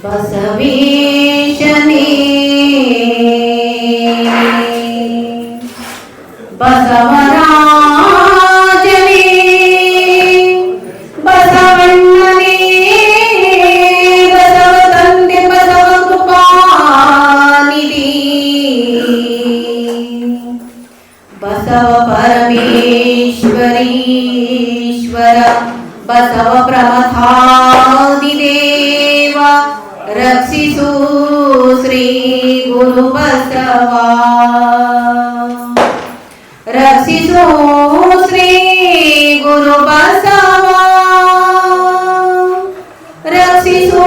ಬಸವೇಶನೇ ಬಸವರಾಜನೇ ಬಸವಣ್ಣನೇ ಬಸವ ತಂದೆ ಬಸವ ಕೃಪಾನಿಧಿ ಬಸವ ಪರಮೇಶ್ವರೀಶ್ವರ ಬಸವ ಪ್ರಮಥಾದಿದೇವ ರಕ್ಷಿಸು ಶ್ರೀ ಗುರು ಬಸವ ರಕ್ಷಿಸು ಶ್ರೀ ಗುರು ಬಸವ ರಕ್ಷಿಸು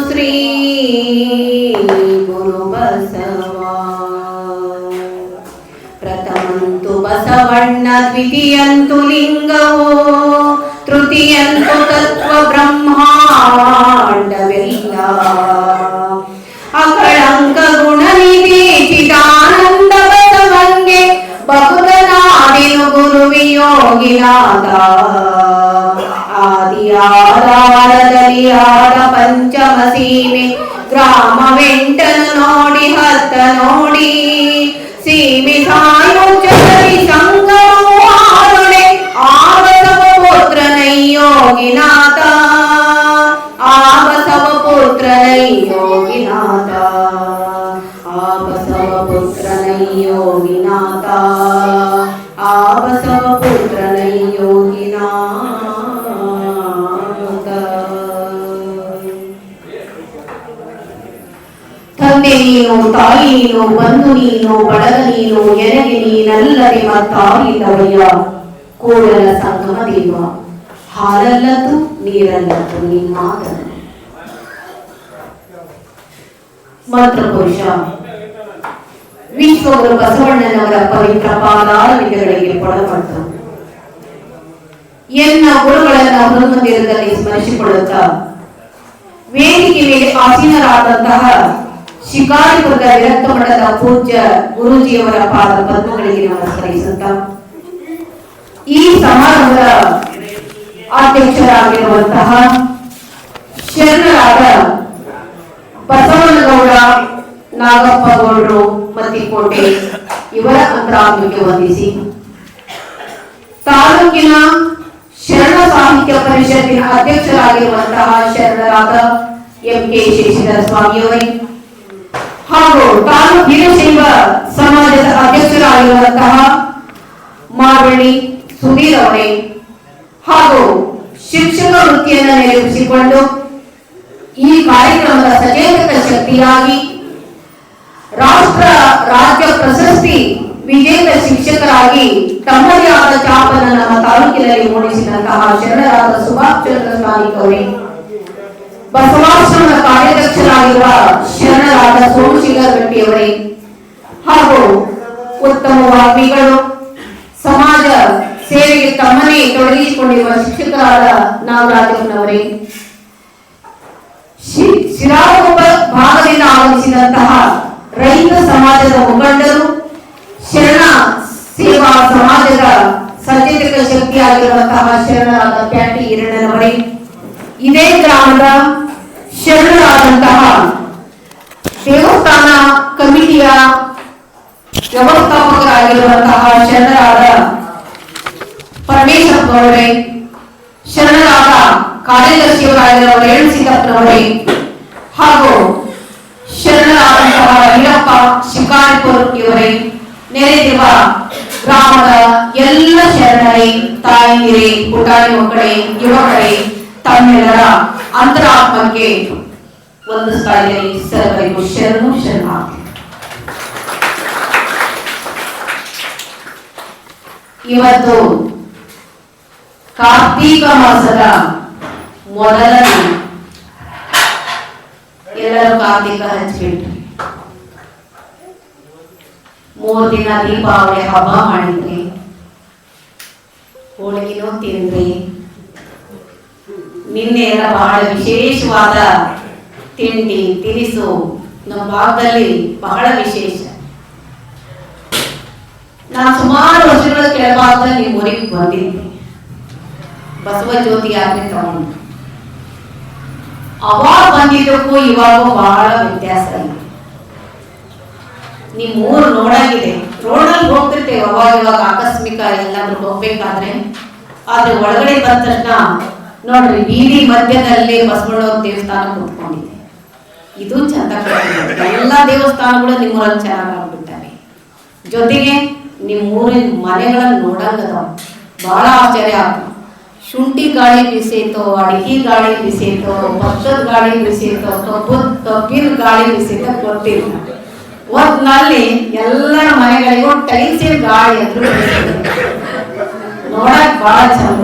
ಶ್ರೀ ಗುರು ಬಸವ ಪ್ರಥಮಂತು ಬಸವಣ್ಣ ದ್ವಿತೀಯಂತು ಲಿಂಗವೋ ತೃತೀಯಂತು ತತ್ವ ಬ್ರಹ್ಮಾಂಡವೆಲ್ಲ ಅಕಳಂಕ ಗುಣನಿಧಿ ಚಿದಾನಂದ ಬಸವಂಗೆ ಬಹುತನಾದಿನು ಗುರುವಿ ಯೋಗಿನಾಥ ಆದಿಯಾಧಾರದಲ್ಲಿ ಆದ ಪಂಚಮ ಸೀಮೆ ಗ್ರಾಮವೆಂಟನು ನೋಡಿ ಹತ್ತ ನೋಡಿ ಸೀಮೆ ಸಾಯುಜ್ಯದಲ್ಲಿ ಸಂಗಮವು ಆರುಡೆ ಆ ಬಸವ ಪುತ್ರನೈ ಯೋಗಿನಾಥ ಆ ಬಸವ ಪುತ್ರನೈ ಯೋಗಿನಾಥ ಆ ಬಸವ ಪುತ್ರನೈ ಯೋಗಿನಾಥ ಆ ಬಸವ ಪುತ್ರನೈ ಯೋಗಿನಾಥ. ತಂದೆ ನೀನು, ತಾಯಿ ನೀನು, ಬಂಧು ನೀನು, ಬಳಗ ನೀನು, ಎನಗೆ ನೀನಲ್ಲದೆ ಮತ್ತಾರಿಲ್ಲವಯ್ಯ. ಕೂಡಲ ಸಂಗಮ ದೇವ, ಹಾಲಲ್ಲದು ನೀರಲ್ಲದು ನಿನ್ನಾದನು. ಮಂತ್ರ ಪುರುಷ ವಿಶ್ವಗುರು ಬಸವಣ್ಣನವರ ಪವಿತ್ರ ಪಾದಾರವಿಂದಗಳಿಗೆ ಕೊಡಪಟ್ಟು ಎನ್ನ ಗುರುಗಳನ್ನ ಹೃನ್ಮಂದಿರದಲ್ಲಿ ಸ್ಮರಿಸಿಕೊಳ್ಳುತ್ತಾ ವೇದಿಕೆ ಮೇಲೆ ಆಸೀನರಾದಂತಹ ಶಿಕಾರಿಪುರದ ವಿರಕ್ತ ಮಠದ ಪೂಜ್ಯ ಗುರೂಜಿಯವರ ಪಾದ ಪದ್ಮಗಳಿಗೆ ನಮಸ್ಕರಿಸುತ್ತ ಈ ಸಮಾರಂಭದ ಅಧ್ಯಕ್ಷರಾಗಿರುವಂತಹ ಶರಣರಾದ ಬಸವನಗೌಡ ನಾಗಪ್ಪ ಗೌಡರು ಮತ್ತಿಕೋಟೆ ಇವರ ಅಂತರಾತ್ಮಕ್ಕೆ ವಂದಿಸಿ ತಾಲೂಕಿನ ಶರಣ ಸಾಹಿತ್ಯ ಪರಿಷತ್ತಿನ ಅಧ್ಯಕ್ಷರಾಗಿರುವಂತಹ ಶರಣರಾದ ಎಂ.ಕೆ. ಶೇಷಧರ ಸ್ವಾಮಿಯವರೇ ಹಾಗೂ ತಾಲೂಕು ವೀರಶೈವ ಸಮಾಜದ ಅಧ್ಯಕ್ಷರಾಗಿರುವಂತಹ ಮಾರಳ್ಳಿ ಸುಧೀರ್ ಅವರೇ ಹಾಗೂ ಶಿಕ್ಷಕ ವೃತ್ತಿಯನ್ನು ನೆರವೇರಿಸಿಕೊಂಡು ಈ ಕಾರ್ಯಕ್ರಮದ ಸಚೇತಕ ಶಕ್ತಿಯಾಗಿ ರಾಷ್ಟ್ರ ರಾಜ್ಯ ಪ್ರಶಸ್ತಿ ವಿಜೇತ ಶಿಕ್ಷಕರಾಗಿ ತಮ್ಮದೇ ಆದ ಛಾಪನ್ನು ನಮ್ಮ ತಾಲೂಕಿನಲ್ಲಿ ಮೂಡಿಸಿದಂತಹ ಶರಣರಾದ ಸುಭಾಷ್ ಚಂದ್ರ ಸ್ವಾಮಿ ಅವರೇ, ಬಸವಾಶ್ರಮದ ಕಾರ್ಯಾಧ್ಯಕ್ಷರಾಗಿರುವ ಶರಣರಾದ ಸೋಮಶೇಖರ ಗಟ್ಟಿಯವರೇ ಹಾಗೂ ಉತ್ತಮ ವಾಗ್ಮಿಗಳು, ಸಮಾಜ ಸೇವೆಗೆ ತಮ್ಮನ್ನೇ ತೊಡಗಿಸಿಕೊಂಡಿರುವ ಶಿಕ್ಷಕರಾದ ನಾಗರಾಜನವರೇ, ಶಿರಾಳಕೊಪ್ಪ ಭಾಗದಿಂದ ಆಗಮಿಸಿದಂತಹ ರೈತ ಸಮಾಜದ ಮುಖಂಡರು, ಶರಣ ಸೇವಾ ಸಮಾಜದ ಸಚೇತಕ ಶಕ್ತಿಯಾಗಿರುವಂತಹ ಶರಣರಾದ ಪ್ಯಾಟಿ ಈರಣ್ಣನವರೇ, ಇದೇ ಗ್ರಾಮದ ಶರಣರಾದಂತಹ ದೇವಸ್ಥಾನ ಕಮಿಟಿಯ ವ್ಯವಸ್ಥಾಪಕರಾಗಿರುವಂತಹ ಶರಣರಾದ ಪರಮೇಶ್ವರವರೇ, ಶರಣರಾದ ಕಾರ್ಯದರ್ಶಿಯವರಾಗಿರುವ ರೇಣು ಸಿದ್ದಪ್ಪನವರೇ ಹಾಗೂ ಶರಣರಾದಂತಹ ವೀರಪ್ಪ ಶಿಕಾರಿಪುರ್ ಇವರೇ, ನೆರೆದಿರುವ ಗ್ರಾಮದ ಎಲ್ಲ ಶರಣರೇ, ತಾಯಿಯರೇ, ಪುಟಾಣಿ ಮಕ್ಕಳೇ, ಯುವಕರೇ, ತಮ್ಮೆಲ್ಲರ ಅಂತರಾತ್ಮಕ್ಕೆ ವಂದಿಸ್ತಾ ಇದ್ದೇನೆ. ಸರ್ವರಿಗೂ ಶರಣು ಶರಣಾರ್ಥಿ. ಇವತ್ತು ಕಾರ್ತೀಕ ಮಾಸದ ಮೊದಲ ದಿನ. ಎಲ್ಲರೂ ಕಾರ್ತೀಕ ಹಚ್ಚಿಬಿಟ್ರಿ. 3 ದಿನ ದೀಪಾವಳಿ ಹಬ್ಬ ಮಾಡಿದ್ರಿ, ಹೋಳಿಗೆನೂ ತಿಂದ್ರಿ. ನಿನ್ನೆ ಎಲ್ಲ ಬಹಳ ವಿಶೇಷವಾದ ತಿಂಡಿ ತಿನಿಸು ನಮ್ಮ ಭಾಗದಲ್ಲಿ ಬಹಳ ವಿಶೇಷ. ನಾನು ಸುಮಾರು ವರ್ಷಗಳ ಕೆಳಭಾಗದಲ್ಲಿ ಊರಿಗೆ ಬಂದಿದ್ದೆ, ಬಸವ ಜ್ಯೋತಿ ಯಾತ್ರೆ ತಗೊಂಡು. ಅವಾಗ ಬಂದಿದ್ದಕ್ಕೂ ಇವಾಗೂ ಬಹಳ ವ್ಯತ್ಯಾಸ ಇದೆ. ನಿಮ್ ಊರು ನೋಡಾಗಿದೆ, ರೋಡಲ್ಲಿ ಹೋಗ್ತಿರ್ತೇವೆ ಅವಾಗ ಇವಾಗ ಆಕಸ್ಮಿಕ ಎಲ್ಲಾದ್ರೂ ಹೋಗ್ಬೇಕಾದ್ರೆ. ಆದ್ರೆ ಒಳಗಡೆ ಬಂದ ತಕ್ಷಣ ನೋಡ್ರಿ ಬೀದಿ ಮಧ್ಯದಲ್ಲಿ ಬಸವಣ್ಣವ್ರ ದೇವಸ್ಥಾನ ಕೂತ್ಕೊಂಡಿದೆ. ಇದು ಚಂದ ಕಾಣ್ತಿದೆ. ಎಲ್ಲಾ ದೇವಸ್ಥಾನಗಳು ನಿಮ್ಮೂರಲ್ಲಿ ಚೆನ್ನಾಗಾಗ್ಬಿಟ್ಟಾವೆ. ಜೊತೆಗೆ ನಿಮ್ಮ ಊರಿನ ಮನೆಗಳನ್ನ ನೋಡಂಗದ ಬಹಳ ಆಶ್ಚರ್ಯ ಆಗ್ತದೆ. ಶುಂಠಿ ಗಾಳಿ ಬಿಸೈತೋ, ಅಡಿಗೆ ಗಾಳಿ ಬಿಸೈತೋ, ಭತ್ತದ ಗಾಳಿ ಬಿಸೈತೋ, ಕಬ್ಬಿನ ಗಾಳಿ ಬಿಸೈತೋ ಗೊತ್ತಿಲ್ಲ. ಒಟ್ನಲ್ಲಿ ಎಲ್ಲರ ಮನೆಗಳಿಗೂ ಟೈಲ್ಸಿನ ಗಾಳಿ ಅಂತ ನೋಡಕ್ ಬಹಳ ಚಂದ.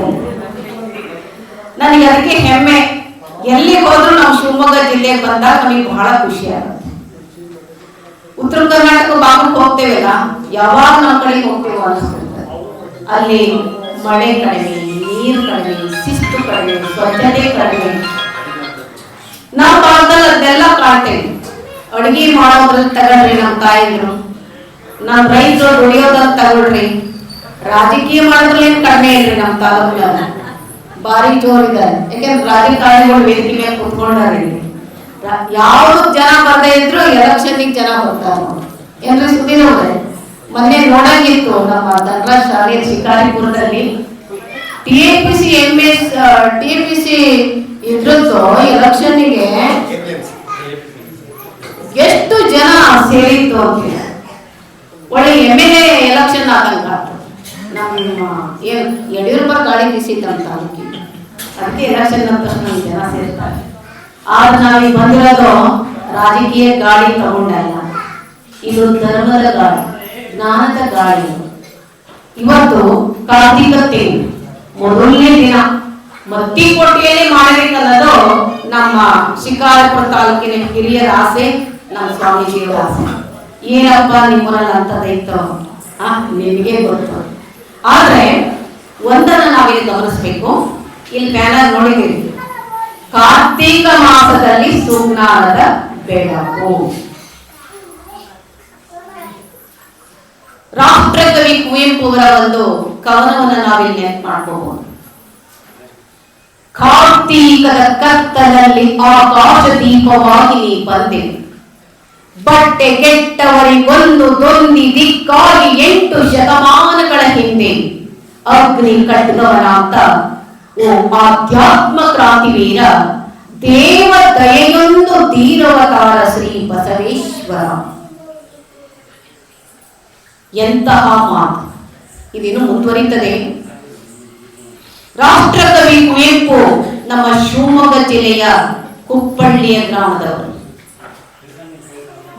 ನನಗೆ ಅದಕ್ಕೆ ಹೆಮ್ಮೆ. ಎಲ್ಲಿ ಹೋದ್ರು ನಾವು ಶಿವಮೊಗ್ಗ ಜಿಲ್ಲೆಗೆ ಬಂದಾಗ ನಮಗೆ ಬಹಳ ಖುಷಿ ಆಗುತ್ತೆ. ಉತ್ತರ ಕರ್ನಾಟಕ ಭಾಗಕ್ಕೆ ಹೋಗ್ತೇವಲ್ಲ, ಯಾವಾಗ ನಮ್ಮ ಕಡೆ ಹೋಗ್ತೇವೆ ಅನಿಸ್ತದೆ. ಅಲ್ಲಿ ಮಳೆ ಕಡಿಮೆ, ನೀರು ಕಡಿಮೆ, ಶಿಸ್ತು ಕಡಿಮೆ, ಸ್ವಚ್ಛತೆ ಕಡಿಮೆ. ನಾವು ಭಾಗದಲ್ಲಿ ಅದೆಲ್ಲ ಕಾಣ್ತೇವೆ. ಅಡುಗೆ ಮಾಡೋದ್ರಲ್ಲಿ ತಗೊಳ್ರಿ ನಮ್ಮ ತಾಯಿದ್ರು, ನಮ್ಮ ರೈತರು ದುಡಿಯೋದ್ರಲ್ಲಿ ತಗೊಳ್ರಿ. ರಾಜಕೀಯ ಮಾಡೋದ್ರಲ್ಲಿ ಏನು ಕಡಿಮೆ ಇಲ್ರಿ. ನಮ್ಮ ತಾಲೂಕಿನ ಭಾರಿ ಜೋರಿದ್ದಾರೆ. ಯಾಕೆಂದ್ರೆ ರಾಜಕಾರಣಿಗಳು ವೇದಿಕೆ ಮೇಲೆ ಕುತ್ಕೊಂಡಾರೆ. ಯಾವ್ದು ಜನ ಬರ್ದೇ ಇದ್ರು ಎಲೆಕ್ಷನ್ಗೆ ಜನ ಬರ್ತಾರೆ. ಏನ್ರಿ ಸುದ್ದಿ ನೋಡ್ರೆ ಮೊನ್ನೆ ನೋಡಂಗಿತ್ತು, ನಮ್ಮ ಧನರಾಜ್ ಶಾಲೆ ಶಿಕಾರಿಪುರದಲ್ಲಿ ಟಿಎಪಿಸಿ ಇದ್ರದ್ದು ಎಲೆಕ್ಷನ್ಗೆ ಎಷ್ಟು ಜನ ಸೇರಿತ್ತು ಅಂತ. ಒಳ್ಳೆ MLA ಎಲೆಕ್ಷನ್ ಆದಂಗ ನಮ್ಮ ಏನ್ ಯಡಿಯೂರಪ್ಪ ಗಾಳಿ ಬೀಸಿದ್ದಂತ ಅದಕ್ಕೆ ಎಲೆಕ್ಷನ್ ಅಂತ ತಕ್ಷಣ ಜನ ಸೇರ್ತಾರೆ. ಆದ್ರೆ ನಾವೀಗ ಬಂದಿರೋದು ರಾಜಕೀಯ ಗಾಳಿ ತಗೊಂಡಲ್ಲ, ಇದು ಧರ್ಮದ ಗಾಳಿ, ಜ್ಞಾನದ ಗಾಳಿ. ಇವತ್ತು ಕಾರ್ತಿಕತೆ ಮೊದಲನೇ ದಿನ ಮತ್ತಿಕೋಟೆಯಲ್ಲಿ ಮಾಡಬೇಕನ್ನೋದು ನಮ್ಮ ಶಿಕಾರಿಪುರ ತಾಲೂಕಿನ ಹಿರಿಯರ ಆಸೆ, ನಮ್ಮ ಸ್ವಾಮೀಜಿಯವರ ಆಸೆ. ಏನಪ್ಪ ನಿಮ್ಮೂರಲ್ಲಿ ಅಂತದೈತೋ ನಿಮಗೆ ಗೊತ್ತು. ಆದ್ರೆ ಒಂದನ್ನು ನಾವಿಲ್ಲಿ ಗಮನಿಸ್ಬೇಕು. ಇಲ್ಲಿ ಬ್ಯಾನರ್ ನೋಡಿದ್ದೀವಿ, ಕಾರ್ತೀಕ ಮಾಸದಲ್ಲಿ ಸುಜ್ಞಾನದ ಬೆಳಕು. ರಾಷ್ಟ್ರಕವಿ ಕುವೆಂಪು ಅವರ ಒಂದು ಕವನವನ್ನು ನಾವಿಲ್ಲಿ ನೆನಪು ಮಾಡ್ಕೋಬಹುದು. ಕಾರ್ತೀಕದ ಕತ್ತಲಲ್ಲಿ ಆಕಾಶ ದೀಪವಾಗಿ ನೀ ಬಂದೆ, ಬಟ್ಟೆ ಕೆಟ್ಟವರಿಗೊಂದು ದೊಂದಿ ದಿಕ್ಕಾಗಿ 8 ಶತಮಾನಗಳ ಹಿಂದೆ ಅಗ್ನಿ ಖಡ್ಗವನಾಂತ ಓ ಆಧ್ಯಾತ್ಮ ಕ್ರಾಂತಿವೀರ, ದೇವ ದಯೆಯೊಂದು ಧೀರವತಾರ ಶ್ರೀ ಬಸವೇಶ್ವರ. ಎಂತಹ ಮಾತು! ಇದೇನು ಮುಂದುವರಿತದೆ. ರಾಷ್ಟ್ರಕವಿ ಕುವೆಂಪು ನಮ್ಮ ಶಿವಮೊಗ್ಗ ಜಿಲ್ಲೆಯ ಕುಪ್ಪಳ್ಳಿಯ ಗ್ರಾಮದವರು.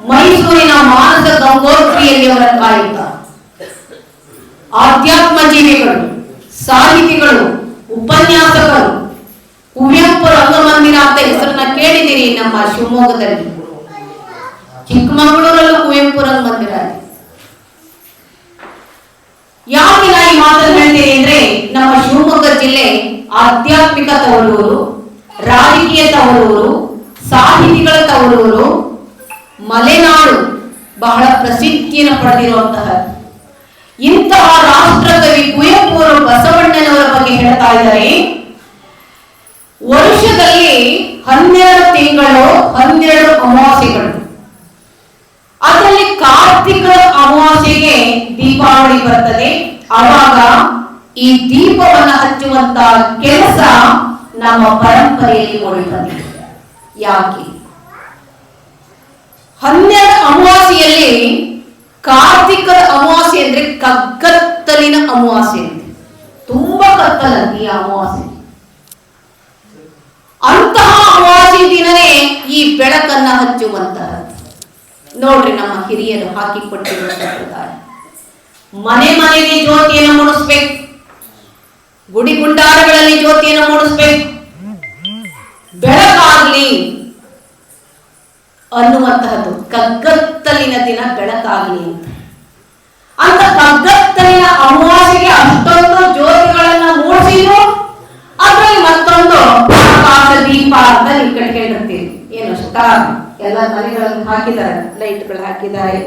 ಮೈಸೂರಿನ ಮಾನಸ ಗಂಗೋತ್ರಿಯಲ್ಲಿ ಅವರ ಕಾಯಕ. ಆಧ್ಯಾತ್ಮ ಜೀವಿಗಳು, ಸಾಹಿತಿಗಳು, ಉಪನ್ಯಾಸಕರು. ಕುವೆಂಪು ರಂಗಮಂದಿರ ಅಂತ ಹೆಸರನ್ನ ಕೇಳಿದಿರಿ ನಮ್ಮ ಶಿವಮೊಗ್ಗದಲ್ಲಿ. ಚಿಕ್ಕಮಗಳೂರಲ್ಲೂ ಕುವೆಂಪು ರಂಗಮಂದಿರ. ಯಾಕೆ ನಾ ಈ ಮಾತನ್ನು ಹೇಳ್ತೇನೆ ಅಂದ್ರೆ, ನಮ್ಮ ಶಿವಮೊಗ್ಗ ಜಿಲ್ಲೆ ಆಧ್ಯಾತ್ಮಿಕ ತವರೂರು, ರಾಜಕೀಯ ತವರೂರು, ಸಾಹಿತಿಗಳ ತವರೂರು, ಮಲೆನಾಡು, ಬಹಳ ಪ್ರಸಿದ್ಧಿಯನ್ನು ಪಡೆದಿರುವಂತಹ ಇಂತಹ ರಾಷ್ಟ್ರಕವಿ ಕುವೆಂಪು ಅವರು ಬಸವಣ್ಣನವರ ಬಗ್ಗೆ ಹೇಳ್ತಾ ಇದ್ದಾರೆ. ವರ್ಷದಲ್ಲಿ 12 ತಿಂಗಳು 12 ಅಮಾವಾಸ್ಯೆಗಳು. ಅದರಲ್ಲಿ ಕಾರ್ತಿಕ ಅಮಾವಾಸ್ಯೆಗೆ ದೀಪಾವಳಿ ಬರ್ತದೆ. ಆವಾಗ ಈ ದೀಪವನ್ನು ಹಚ್ಚುವಂತ ಕೆಲಸ ನಮ್ಮ ಪರಂಪರೆಯಲ್ಲಿ ಮೂಡಿಬಂದಿದೆ. ಯಾಕೆ 12 ಅಮಾವಾಸ್ಯೆಯಲ್ಲಿ ಕಾರ್ತಿಕ ಅಮಾವಾಸ್ಯೆ ಅಂದ್ರೆ ಕಗ್ಗತ್ತಲಿನ ಅಮಾವಾಸ್ಯೆ ಅಂತ, ತುಂಬಾ ಕತ್ತಲಲ್ಲಿ ಈ ಅಮಾವಾಸ್ಯೆ. ಅಂತಹ ಅಮಾವಾಸ್ಯೆ ದಿನವೇ ಈ ಬೆಳಕನ್ನ ಹಚ್ಚುವಂತಹ ನೋಡ್ರಿ ನಮ್ಮ ಹಿರಿಯರು ಹಾಕಿಕೊಟ್ಟಿರುವ ಸಂಪ್ರದಾಯ. ಮನೆ ಮನೆಗೆ ಜ್ಯೋತಿಯನ್ನು ಮೂಡಿಸ್ಬೇಕು, ಗುಡಿ ಗುಂಡಾರಗಳಲ್ಲಿ ಜ್ಯೋತಿಯನ್ನು ಮೂಡಿಸ್ಬೇಕು, ಬೆಳಕಾಗ್ಲಿ ಅನ್ನುವಂತಹದ್ದು. ಕಗ್ಗತ್ತಲಿನ ದಿನ ಬೆಳಕಾಗ್ಲಿ ಅಂತ ಕಗ್ಗತ್ತಲಿನ ಅಮಾವಾಸ್ಯೆಗೆ ಅಷ್ಟೊಂದು ಜ್ಯೋತಿಗಳನ್ನ ಮೂಡಿಸಿದ್ರು. ಅದ್ರಲ್ಲಿ ಮತ್ತೊಂದು ಆಕಾಶ ದೀಪ ಅಂತ ನೀವು ಕಟ್ಕೊಂಡಿರ್ತೀವಿ. ಏನು ಸ್ಟಾರ್ ಎಲ್ಲ ಮನೆಗಳಲ್ಲಿ ಹಾಕಿದ್ದಾರೆ, ಲೈಟ್ಗಳು ಹಾಕಿದ್ದಾರೆ.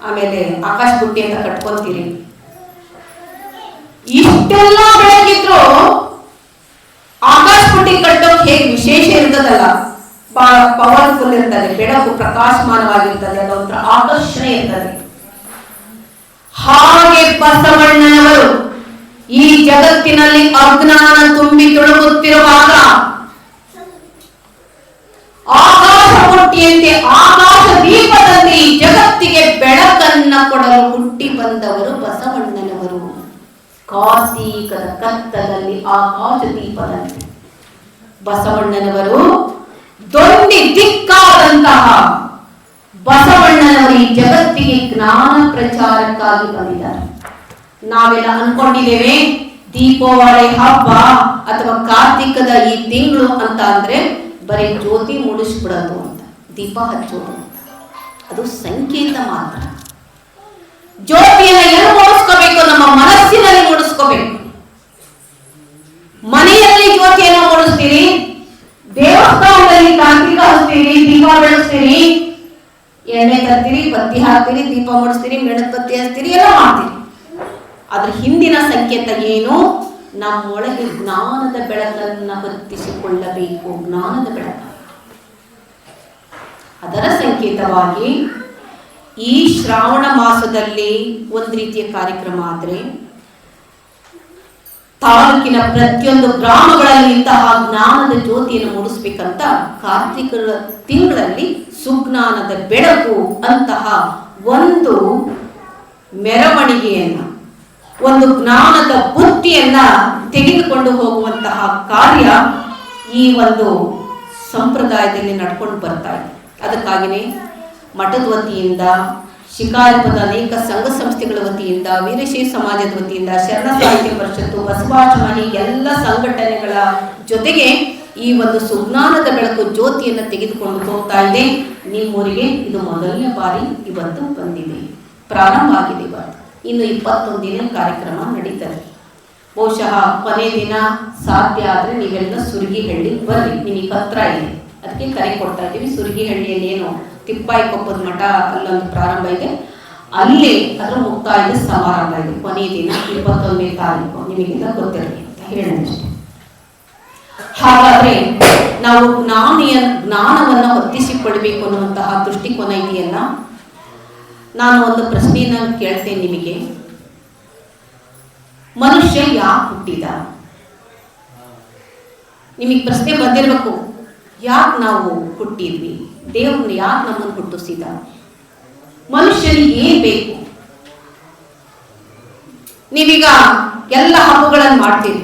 ಆಮೇಲೆ ಆಕಾಶ ಬುಟ್ಟಿ ಅಂತ ಕಟ್ಕೊಂತೀರಿ. ಇಷ್ಟೆಲ್ಲ ಬೆಳಕಿದ್ರು ಆಕಾಶ ಪುಟ್ಟಿ ಕಟ್ಟೋಕ್ ಹೇಗೆ ವಿಶೇಷ ಇರ್ತದಲ್ಲ, ಬಹಳ ಪವರ್ಫುಲ್ ಇರ್ತದೆ, ಬೆಳಕು ಪ್ರಕಾಶಮಾನವಾಗಿರ್ತದೆ, ಅದೊಂಥರ ಆಕರ್ಷಣೆ ಇರ್ತದೆ. ಹಾಗೆ ಬಸವಣ್ಣನವರು ಈ ಜಗತ್ತಿನಲ್ಲಿ ಅಜ್ಞಾನ ತುಂಬಿ ತುಳುಕುತ್ತಿರುವಾಗ ಆಕಾಶ ಪುಟ್ಟಿಯಂತೆ ಆಕಾಶ ದೀಪದಲ್ಲಿ ಜಗತ್ತಿಗೆ ಬೆಳಕನ್ನ ಕೊಡಲು ಹುಟ್ಟಿ ಬಂದವರು ಬಸವಣ್ಣನವರು. ಕಾರ್ತೀಕದ ಕತ್ತಲಲ್ಲಿ ಆಕಾಶ ದೀಪದಂತೆ ಬಸವಣ್ಣನವರು ದೊಡ್ಡಿ ದಿಕ್ಕಾದಂತಹ ಬಸವಣ್ಣನವರು ಈ ಜಗತ್ತಿಗೆ ಜ್ಞಾನ ಪ್ರಚಾರಕ್ಕಾಗಿ ಬಂದಿದ್ದಾರೆ. ನಾವೆಲ್ಲ ಅನ್ಕೊಂಡಿದ್ದೇವೆ ದೀಪಾವಳಿ ಹಬ್ಬ ಅಥವಾ ಕಾರ್ತಿಕದ ಈ ತಿಂಗಳು ಅಂತ ಅಂದ್ರೆ ಬರೀ ಜ್ಯೋತಿ ಮೂಡಿಸ್ಬಿಡೋದು ಅಂತ, ದೀಪ ಹಚ್ಚೋದು ಅಂತ. ಅದು ಸಂಕೇತ ಮಾತ್ರ. ಜ್ಯೋತಿಯನ್ನು ಎಲ್ಲಿ ಮೂಡಿಸ್ಕೋಬೇಕು? ನಮ್ಮ ಮನಸ್ಸಿನಲ್ಲಿ ಮೂಡಿಸ್ಕೋಬೇಕು. ಮನೆಯಲ್ಲಿ ಜ್ಯೋತಿಯನ್ನು ಮೂಡಿಸ್ತೀರಿ, ದೇವಸ್ಥಾನದಲ್ಲಿ ಕಾರ್ತಿಕ ಹಚ್ತೀರಿ, ದೀಪ ಬೆಳೆಸ್ತೀರಿ, ಎಣ್ಣೆ ತರ್ತೀರಿ, ಬತ್ತಿ ಹಾಕ್ತೀರಿ, ದೀಪ ಮೂಡಿಸ್ತೀರಿ, ಮೆಣಬತ್ತಿ ಹಚ್ತೀರಿ, ಎಲ್ಲ ಮಾಡ್ತೀರಿ. ಅದ್ರ ಹಿಂದಿನ ಸಂಕೇತ ಏನು? ನಮ್ಮೊಳಗೆ ಜ್ಞಾನದ ಬೆಳಕನ್ನು ಹೊತ್ತಿಸಿಕೊಳ್ಳಬೇಕು. ಜ್ಞಾನದ ಬೆಳಕ. ಅದರ ಸಂಕೇತವಾಗಿ ಈ ಶ್ರಾವಣ ಮಾಸದಲ್ಲಿ ಒಂದು ರೀತಿಯ ಕಾರ್ಯಕ್ರಮ ಆದರೆ ತಾಲೂಕಿನ ಪ್ರತಿಯೊಂದು ಗ್ರಾಮಗಳಲ್ಲಿ ಇಂತಹ ಜ್ಞಾನದ ಜ್ಯೋತಿಯನ್ನು ಮೂಡಿಸ್ಬೇಕಂತ ಕಾರ್ತಿಕ ತಿಂಗಳಲ್ಲಿ ಸುಜ್ಞಾನದ ಬೆಳಕು ಅಂತಹ ಒಂದು ಮೆರವಣಿಗೆಯನ್ನ, ಒಂದು ಜ್ಞಾನದ ಬುತ್ತಿಯನ್ನ ತೆಗೆದುಕೊಂಡು ಹೋಗುವಂತಹ ಕಾರ್ಯ ಈ ಒಂದು ಸಂಪ್ರದಾಯದಲ್ಲಿ ನಡ್ಕೊಂಡು ಬರ್ತಾ ಇದೆ. ಅದಕ್ಕಾಗಿಯೇ ಮಠದ ವತಿಯಿಂದ, ಶಿಕಾರಿಪದ ಅನೇಕ ಸಂಘ ಸಂಸ್ಥೆಗಳ ವತಿಯಿಂದ, ವೀರಶೈವ ಸಮಾಜದ ವತಿಯಿಂದ, ಶರಣ ಸಾಹಿತ್ಯ ಪರಿಷತ್ತು, ಬಸವಾಶ್ರಮ, ಎಲ್ಲ ಸಂಘಟನೆಗಳ ಜೊತೆಗೆ ಈ ಒಂದು ಸುಜ್ಞಾನದ ಬೆಳಕು ಜ್ಯೋತಿಯನ್ನು ತೆಗೆದುಕೊಂಡು ಹೋಗ್ತಾ ಇದೆ. ನಿಮ್ಮೂರಿಗೆ ಇದು ಮೊದಲನೇ ಬಾರಿ ಇವತ್ತು ಬಂದಿದೆ, ಪ್ರಾರಂಭ ಆಗಿದೆ. ಇವತ್ತು ಇನ್ನು 21 ದಿನ ಕಾರ್ಯಕ್ರಮ ನಡೀತದೆ. ಬಹುಶಃ ಕೊನೆ ದಿನ ಸಾಧ್ಯ ಆದರೆ ನೀವೆಲ್ಲ ಸುರಗಿಹಳ್ಳಿ ಬರ್ರಿ, ನಿಮಗೆ ಹತ್ರ ಇದೆ, ಅದಕ್ಕೆ ಕರೆ ಕೊಡ್ತಾ ಇದ್ದೀವಿ. ಸುರಗಿಹಳ್ಳಿಯಲ್ಲಿ ಏನು ತಿಪ್ಪಾಯಿಕೊಪ್ಪದ ಮಠ ಅಲ್ಲೊಂದು ಪ್ರಾರಂಭ ಇದೆ, ಅಲ್ಲಿ ಅದರ ಮುಕ್ತಾಯದ ಸಮಾರಂಭ ಇದೆ. ಕೊನೆ ದಿನ 21ನೇ ತಾರೀಕು, ನಿಮಗೆಲ್ಲ ಗೊತ್ತಿರಲಿ ಅಂತ ಹೇಳೋಣ. ಹಾಗಾದ್ರೆ ನಾವು ಜ್ಞಾನವನ್ನು ಹೊತ್ತಿಸಿಕೊಳ್ಬೇಕು ಅನ್ನುವಂತಹ ದೃಷ್ಟಿಕೋನ ಇದೆಯಲ್ಲ. ನಾನು ಒಂದು ಪ್ರಶ್ನೆಯನ್ನ ಕೇಳ್ತೇನೆ ನಿಮಗೆ. ಮನುಷ್ಯ ಯಾಕೆ ಹುಟ್ಟಿದ? ನಿಮಗೆ ಪ್ರಶ್ನೆ ಬಂದಿರಬೇಕು, ಯಾಕೆ ನಾವು ಹುಟ್ಟಿದ್ವಿ? ದೇವ್ರನ್ನ ಯಾಕೆ ನಮ್ಮನ್ನು ಹುಟ್ಟಿಸಿದ? ಮನುಷ್ಯನಿಗೆ ಏನ್ ಬೇಕು? ನೀವೀಗ ಎಲ್ಲ ಹಬ್ಬಗಳನ್ನು ಮಾಡ್ತೀರಿ,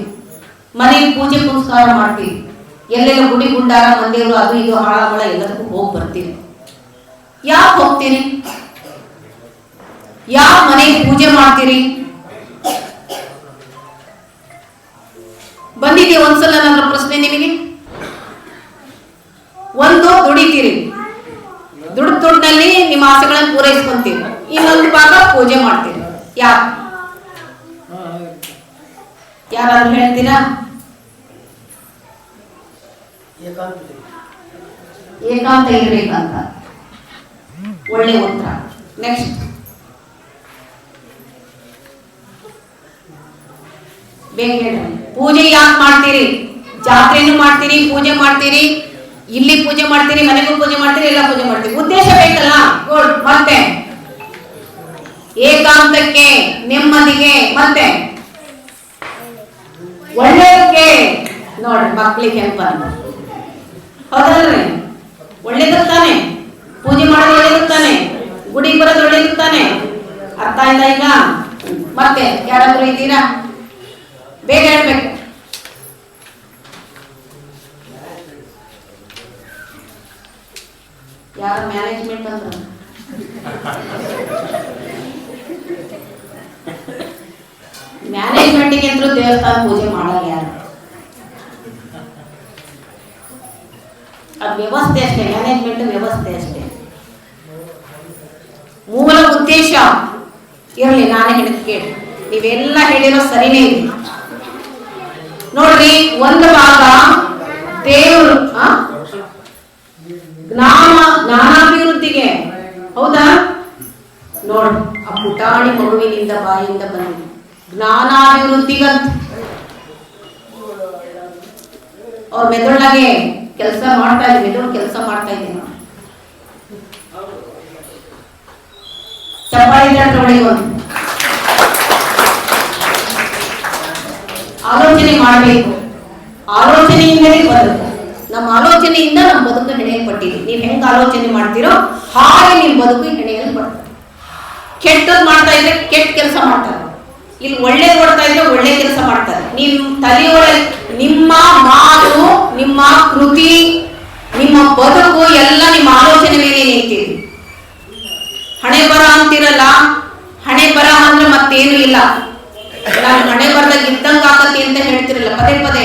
ಮನೆಗೆ ಪೂಜೆ ಪುನಸ್ಕಾರ ಮಾಡ್ತೀರಿ, ಎಲ್ಲೆಲ್ಲ ಗುಡಿ ಗುಂಡಾರ ಮಂದಿರು ಅದು ಇದು ಹಾಳಾಮಳ ಎಲ್ಲದಕ್ಕೂ ಹೋಗಿ ಬರ್ತೀರಿ. ಯಾಕೆ ಹೋಗ್ತೀರಿ? ಯಾಕೆ ಮನೆಗೆ ಪೂಜೆ ಮಾಡ್ತೀರಿ? ಬಂದಿದೆ ಒಂದ್ಸಲ ನನ್ನ ಪ್ರಶ್ನೆ ನಿಮಗೆ. ಒಂದು ದುಡಿತೀರಿ, ದುಡ್ಡಿನಲ್ಲಿ ನಿಮ್ಮ ಆಸೆಗಳನ್ನು ಪೂರೈಸ್ಕೊಂತೀರಿ, ಇನ್ನೊಂದು ಭಾಗ ಪೂಜೆ ಮಾಡ್ತೀರಿ. ಯಾಕೆ? ಯಾರಾದ್ರೂ ಹೇಳ್ತೀರಾ? ಏಕಾಂತ ಇರ್ಬೇಕಂತ. ಒಳ್ಳೆ ಉತ್ತರ. ನೆಕ್ಸ್ಟ್, ಬೇಗ ಹೇಳಿ. ಪೂಜೆ ಯಾಕೆ ಮಾಡ್ತೀರಿ? ಜಾತ್ರೆನೂ ಮಾಡ್ತೀರಿ, ಪೂಜೆ ಮಾಡ್ತೀರಿ, ಇಲ್ಲಿ ಪೂಜೆ ಮಾಡ್ತೀರಿ, ಮನೆಗೂ ಪೂಜೆ ಮಾಡ್ತೀರಿ, ಎಲ್ಲ ಪೂಜೆ ಮಾಡ್ತೀರಿ. ಉದ್ದೇಶ ಬೇಕಲ್ಲ. ಗುಡ್. ಮತ್ತೆ ಏಕಾಂತಕ್ಕೆ, ನೆಮ್ಮದಿಗೆ, ಮತ್ತೆ ಒಳ್ಳೆಯದಕ್ಕೆ. ನೋಡಿ ಮಕ್ಕಳಿಗೆ ಹೆಂಗ್ ಬಂದ, ಹೌದಲ್ರಿ? ಒಳ್ಳೇದಕ್ತಾನೆ ಪೂಜೆ ಮಾಡೋದು, ಒಳ್ಳೇದಕ್ತಾನೆ ಗುಡಿಗೆ ಬರೋದು, ಒಳ್ಳೇದಕ್ತಾನೆ. ಅರ್ಥ ಆಯ್ತಾ ಈಗ? ಮತ್ತೆ ಯಾರಾದ್ರೂ ಇದ್ದೀರಾ? ಬೇಗ ಹೇಳ್ಬೇಕು. ಯಾರ ಮ್ಯಾನೇಜ್ಮೆಂಟ್ ಅಂದ್ರ ಮ್ಯಾನೇಜ್ಮೆಂಟ್ಗೆ ಅಂತೂ ದೇವಸ್ಥಾನ ಪೂಜೆ ಮಾಡಲ್ಲ ಯಾರು. ಅದು ವ್ಯವಸ್ಥೆ ಅಷ್ಟೇ, ಮ್ಯಾನೇಜ್ಮೆಂಟ್ ವ್ಯವಸ್ಥೆ ಅಷ್ಟೇ. ಮೂಲ ಉದ್ದೇಶ ಇರಲಿ. ನಾನೇ ಹೇಳಿದ್ ಕೇಳಿ, ನೀವೆಲ್ಲ ಹೇಳಿರೋ ಸರಿನೇ ಇದೆ. ನೋಡ್ರಿ, ಒಂದು ಭಾಗ ದೇವರು ಜ್ಞಾನಾಭಿವೃದ್ಧಿಗೆ, ಹೌದಾ? ನೋಡ್ರಿ, ಆ ಪುಟಾಣಿ ಮಗುವಿನಿಂದ ಬಾಯಿಂದ ಬಂದಿದೆ ಜ್ಞಾನಾಭಿವೃದ್ಧಿಗಂತ. ಅವ್ರ ಮೆದುಳಿನಾಗೆ ಕೆಲಸ ಮಾಡ್ತಾ ಇದೆ, ಮೆದುಳು ಕೆಲಸ ಮಾಡ್ತಾ ಇದೆ. ಚಪ್ಪಾಳಿ ಆಲೋಚನೆ ಮಾಡಬೇಕು, ಆಲೋಚನೆಯಿಂದಲೇ ಬದುಕು. ನಮ್ಮ ಆಲೋಚನೆಯಿಂದ ನಮ್ಮ ಬದುಕು ಹೆಣೆಯಲ್ಪಟ್ಟಿದೆ. ನೀವು ಹೆಂಗ್ ಆಲೋಚನೆ ಮಾಡ್ತೀರೋ ಹಾಗೆ ನಿಮ್ಮ ಬದುಕು ಹೆಣೆಯಲ್ಪಡ್ತದೆ. ಕೆಟ್ಟದ್ ಮಾಡ್ತಾ ಇದ್ರೆ ಕೆಟ್ಟ ಕೆಲಸ ಮಾಡ್ತಾರೆ, ಇಲ್ಲಿ ಒಳ್ಳೇದು ಮಾಡ್ತಾ ಇದ್ರೆ ಒಳ್ಳೆ ಕೆಲಸ ಮಾಡ್ತಾರೆ. ನಿಮ್ಮ ತಲೆಯೊಳಗೆ ನಿಮ್ಮ ಮಾತು, ನಿಮ್ಮ ಕೃತಿ, ನಿಮ್ಮ ಬದುಕು ಎಲ್ಲ ನಿಮ್ಮ ಆಲೋಚನೆ ಮೇಲೆ ನಿಂತಿದೆ. ಹಣೆ ಬರ ಅಂತಿರಲ್ಲ, ಹಣೆ ಬರ ಅಂದ್ರೆ ಮತ್ತೇನು ಇಲ್ಲ. ನಾನು ಹಣೆ ಬರದಾಗ ಇದ್ದಂಗ ಆಗತ್ತೆ ಅಂತ ಹೇಳ್ತಿರಲ್ಲ ಪದೇ ಪದೇ.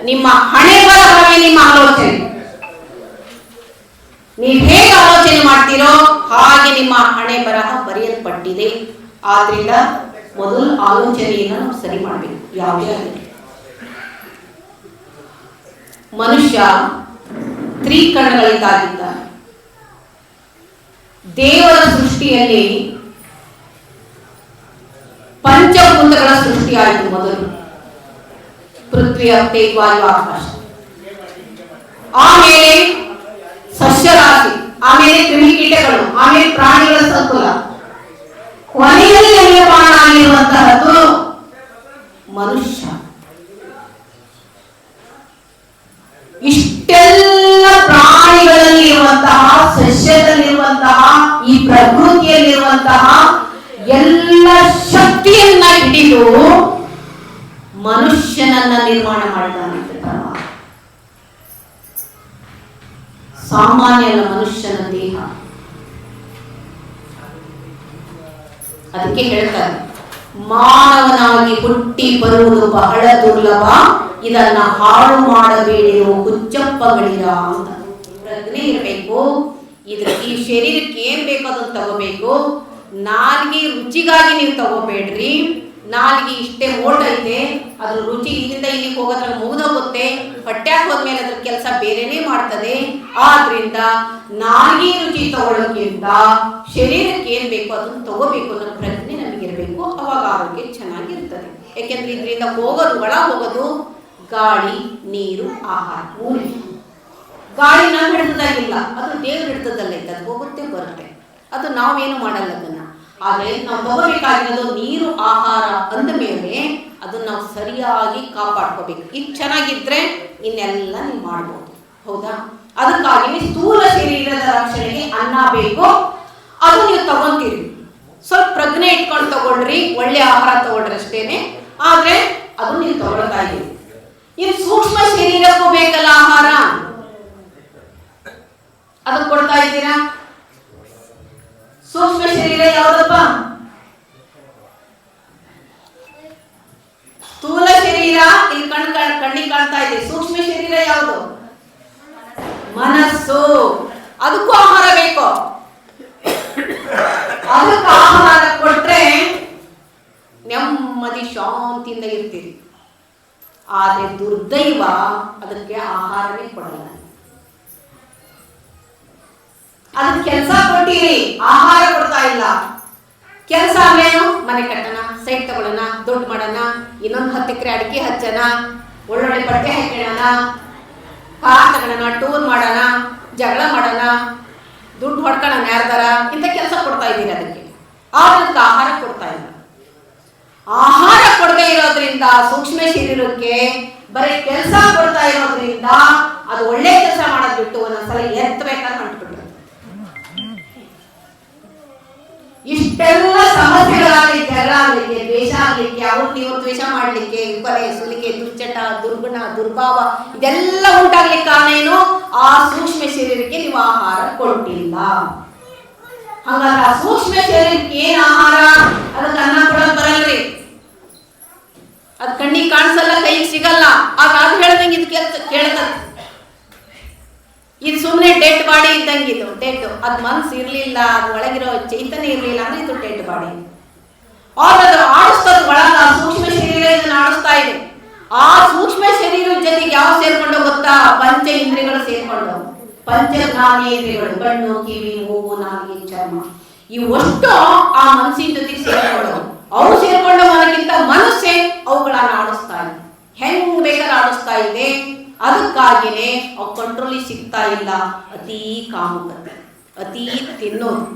ನಿಮ್ಮ ಹಣೆ ಬರಹವೇ ನಿಮ್ಮ ಆಲೋಚನೆ. ನೀವು ಹೇಗೆ ಆಲೋಚನೆ ಮಾಡ್ತೀರೋ ಹಾಗೆ ನಿಮ್ಮ ಹಣೆ ಬರಹ ಬರೆಯಲ್ಪಟ್ಟಿದೆ. ಆದ್ರಿಂದ ಮೊದಲು ಆಲೋಚನೆಯನ್ನು ನಾವು ಸರಿ ಮಾಡಬೇಕು. ಯಾವುದೇ ಆಗಲಿ ಮನುಷ್ಯ ತ್ರಿಕರಣಗಳಿಂದಾಗಿದ್ದಾನೆ. ದೇವರ ಸೃಷ್ಟಿಯಲ್ಲಿ ಪಂಚಭೂತಗಳ ಸೃಷ್ಟಿಯಾಯಿತು. ಮೊದಲು ಪೃಥ್ವಿ, ಅಗ್ನಿ, ವಾಯು, ಆಕಾಶ, ಆಮೇಲೆ ಸಸ್ಯರಾಶಿ, ಆಮೇಲೆ ಕ್ರಿಮಿಕೀಟಗಳು, ಆಮೇಲೆ ಪ್ರಾಣಿಗಳ ಸಂಕುಲ, ಕೊನೆಯಲ್ಲಿ ಆಗಿರುವಂತಹದ್ದು ಮನುಷ್ಯ. ಇಷ್ಟೆಲ್ಲ ಪ್ರಾಣಿಗಳಲ್ಲಿ ಇರುವಂತಹ, ಸಸ್ಯದಲ್ಲಿರುವಂತಹ, ಈ ಪ್ರಕೃತಿಯಲ್ಲಿರುವಂತಹ ಎಲ್ಲ ಶಕ್ತಿಯನ್ನ ಹಿಡಿದು ಮನುಷ್ಯನನ್ನ ನಿರ್ಮಾಣ ಮಾಡಿದ್ದಾನೆ. ಸಾಮಾನ್ಯ ಮನುಷ್ಯನ ದೇಹ. ಅದಕ್ಕೆ ಹೇಳ್ತಾರೆ, ಮಾನವನಾಗಿ ಹುಟ್ಟಿ ಬರುವುದು ಬಹಳ ದುರ್ಲಭ, ಇದನ್ನ ಹಾಳು ಮಾಡಬೇಡಿರೋ ಹುಚ್ಚಪ್ಪಗಳಿರ ಅಂತ. ಪ್ರಜ್ಞೆ ಇರಬೇಕು. ಈ ಶರೀರಕ್ಕೆ ಏನ್ ಬೇಕೋ ಅದನ್ನ ತಗೋಬೇಕು. ನಾಲ್ಗೆ ರುಚಿಗಾಗಿ ನೀವು ತಗೋಬೇಡ್ರಿ. ನಾಲ್ಗೆ ಇಷ್ಟೇ ಓಟ್ ಐತೆ, ಅದ್ರ ರುಚಿ ಇಲ್ಲಿಂದ ಇಲ್ಲಿಗೆ ಹೋಗೋದ್ರಲ್ಲಿ ಮುಗಿದೋಗುತ್ತೆ. ಹೊಟ್ಯಾಗ ಹೋದ್ಮೇಲೆ ಅದ್ರ ಕೆಲಸ ಬೇರೆನೇ ಮಾಡ್ತದೆ. ಆದ್ರಿಂದ ನಾಲ್ಗೆ ರುಚಿ ತಗೊಳ್ಳೋಕ್ಕಿಂತ ಶರೀರಕ್ಕೆ ಏನ್ ಬೇಕೋ ಅದನ್ನ ತಗೋಬೇಕು ಅನ್ನೋ ಪ್ರಜ್ಞೆ ನಮಗಿರ್ಬೇಕು. ಅವಾಗ ಆರೋಗ್ಯ ಚೆನ್ನಾಗಿರ್ತದೆ. ಯಾಕೆಂದ್ರೆ ಇದರಿಂದ ಹೋಗೋದು, ಒಳ ಹೋಗೋದು ಗಾಳಿ, ನೀರು, ಆಹಾರ. ಗಾಳಿ ನಮ್ಮ ಹಿಡಿದಾಗಿಲ್ಲ, ಅದು ದೇವ್ರ ಹಿಡಿದಲ್ಲೈತೆ. ಅದು ಹೋಗುತ್ತೆ ಬರುತ್ತೆ, ಅದು ನಾವೇನು ಮಾಡಲ್ಲ ಅದನ್ನ. ಆದರೆ ನಾವು ತಗೋಬೇಕಾಗಿರೋದು ನೀರು, ಆಹಾರ ಅಂದ ಮೇಲೆ ಅದನ್ನ ನಾವು ಸರಿಯಾಗಿ ಕಾಪಾಡ್ಕೋಬೇಕು. ಇದು ಚೆನ್ನಾಗಿದ್ರೆ ಇನ್ನೆಲ್ಲ ನೀವು ಮಾಡ್ಬೋದು. ಹೌದಾ? ಅದಕ್ಕಾಗಿ ಸ್ಥೂಲ ಶರೀರದ ರಕ್ಷಣೆಗೆ ಅನ್ನ ಬೇಕು. ಅದು ನೀವು ತಗೊಂತೀರಿ. ಸ್ವಲ್ಪ ಪ್ರಜ್ಞೆ ಇಟ್ಕೊಂಡು ತಗೊಳ್ರಿ, ಒಳ್ಳೆ ಆಹಾರ ತಗೊಳ್ರಿ ಅಷ್ಟೇನೆ. ಆದ್ರೆ ಅದು ನೀವು ತಗೊಳ್ತಾ ಇದ್ದೀರಿ. ಇನ್ನು ಸೂಕ್ಷ್ಮ ಶರೀರಕ್ಕೂ ಬೇಕಲ್ಲ ಆಹಾರ, ಅದು ಕೊಡ್ತಾ ಇದ್ದೀರಾ? ಸೂಕ್ಷ್ಮ ಶರೀರ ಯಾವುದಪ್ಪ? ಸ್ಥೂಲ ಶರೀರ ಇಲ್ಲಿ ಕಣ್ಣಿಗೆ ಕಾಣ್ತಾ ಇದೆ. ಸೂಕ್ಷ್ಮ ಶರೀರ ಯಾವುದು? ಮನಸ್ಸು. ಅದಕ್ಕೂ ಆಹಾರ ಬೇಕು. ಅದಕ್ಕೆ ಆಹಾರ ಕೊಟ್ರೆ ನೆಮ್ಮದಿ ಶಾಂತಿಯಿಂದ ಇರ್ತೀರಿ. ಆದ್ರೆ ದುರ್ದೈವ ಅದಕ್ಕೆ ಆಹಾರವೇ ಕೊಡಲ್ಲ. ಅದಕ್ಕೆ ಕೆಲಸ ಕೊಟ್ಟಿರಿ, ಆಹಾರ ಕೊಡ್ತಾ ಇಲ್ಲ. ಕೆಲಸ ಅಂದ್ರೇನು? ಮನೆ ಕಟ್ಟೋಣ, ಸೈಟ್ ತಗೊಳ್ಳೋಣ, ದುಡ್ಡು ಮಾಡೋಣ, ಇನ್ನೊಂದು 10 ಎಕರೆ ಅಡಿಕೆ ಹಚ್ಚೋಣ, ಒಳ್ಳೊಳ್ಳೆ ಬಟ್ಟೆ ಹಾಕೋಣ, ಕಾರ್ ತಗೊಳ್ಳೋಣ, ಟೂರ್ ಮಾಡೋಣ, ಜಗಳ ಮಾಡೋಣ, ದುಡ್ಡು ಹೊಡ್ಕೊಳ್ಳೋಣ ಯಾರ್ದಾರ, ಇಂಥ ಕೆಲಸ ಕೊಡ್ತಾ ಇದ್ದೀರಿ. ಅದಕ್ಕೆ ಅದಕ್ಕೆ ಆಹಾರ ಕೊಡ್ತಾ ಇಲ್ಲ. ಆಹಾರ ಕೊಡದೇ ಇರೋದ್ರಿಂದ ಸೂಕ್ಷ್ಮ ಶರೀರಕ್ಕೆ ಬರೀ ಕೆಲಸ ಕೊಡ್ತಾ ಇರೋದ್ರಿಂದ ಅದು ಒಳ್ಳೆ ಕೆಲಸ ಮಾಡೋದ್ ಬಿಟ್ಟು ಒಂದೊಂದ್ಸಲ ಎತ್ತಬೇಕಾದ್ರೆ ಹೊಂಟ್ಬಿಟ್ಟು ಇಷ್ಟೆಲ್ಲ ಸಮಸ್ಯೆಗಳಾಗಲಿ, ಜಗಳ ಆಗ್ಲಿಕ್ಕೆ, ದ್ವೇಷ ಆಗ್ಲಿಕ್ಕೆ, ಅವ್ರು ನೀವು ದ್ವೇಷ ಮಾಡ್ಲಿಕ್ಕೆ, ಕೊಲೆ, ಸುಲಿಗೆ, ದುಶ್ಚಟ, ದುರ್ಗುಣ, ದುರ್ಭಾವ ಇದೆಲ್ಲ ಉಂಟಾಗ್ಲಿಕ್ಕೆ ಕಾರಣ ಏನು? ಆ ಸೂಕ್ಷ್ಮ ಶರೀರಕ್ಕೆ ನೀವು ಆಹಾರ ಕೊಟ್ಟಿಲ್ಲ. ಹಾಗಾದ್ರೆ ಆ ಸೂಕ್ಷ್ಮ ಶರೀರಕ್ಕೆ ಏನ್ ಆಹಾರ? ಅದಕ್ಕೆ ಅನ್ನ ಕೊಡೋದು ಬರಲ್ರಿ. ಅದ್ ಕಣ್ಣಿಗೆ ಕಾಣಿಸಲ್ಲ, ಕೈಗೆ ಸಿಗಲ್ಲ. ಆಗ ಅದು ಹೇಳ್ದಂಗೆ ಇದು ಕೇಳ್ತದೆ. ಇದು ಸುಮ್ಮನೆ ಡೆಡ್ ಬಾಡಿ ಇದ್ದಂಗಿದು. ಡೆಡ್, ಅದ್ ಮನ್ಸು ಇರ್ಲಿಲ್ಲ, ಅದ್ ಒಳಗಿರೋ ಚೈತನ್ಯ ಇರ್ಲಿಲ್ಲ ಅಂದ್ರೆ ಇದು ಡೆಡ್ ಬಾಡಿ. ಅದು ಆಡಿಸ್ತದ ಒಳಗ ಸೂಕ್ಷ್ಮ ಶರೀರ ಇದನ್ನ ಆಡಿಸ್ತಾ ಇದೆ. ಆ ಸೂಕ್ಷ್ಮ ಶರೀರದ ಜೊತೆಗೆ ಯಾವ ಸೇರ್ಕೊಂಡು ಗೊತ್ತಾ? ಪಂಚ ಇಂದ್ರಿಯಗಳು ಸೇರ್ಕೊಂಡು. ಪಂಚ ಜ್ಞಾನೇಂದ್ರಿಯಗಳು, ಕಣ್ಣು, ಕಿವಿ, ಮೂಗು, ನಾಲಿಗೆ, ಚರ್ಮ, ಇವಷ್ಟು ಆ ಮನಸ್ಸಿನ ಜೊತೆಗೆ ಸೇರ್ಕೊಂಡು, ಅವು ಸೇರ್ಕೊಂಡು ಮನಕ್ಕಿಂತ ಮನಸ್ಸೇ ಅವುಗಳನ್ನ ಆಡಿಸ್ತಾ ಇದೆ. ಹೆಂಗ್ ಬೇಕಾದ್ರೆ ಆಡಿಸ್ತಾ ಇದೆ. ಅದಕ್ಕಾಗಿಯೇ ಅವು ಕಂಟ್ರೋಲಿಗೆ ಸಿಗ್ತಾ ಇಲ್ಲ. ಅತೀ ಕಾಮುಕತೆ, ಅತೀ ತಿನ್ನೋದು,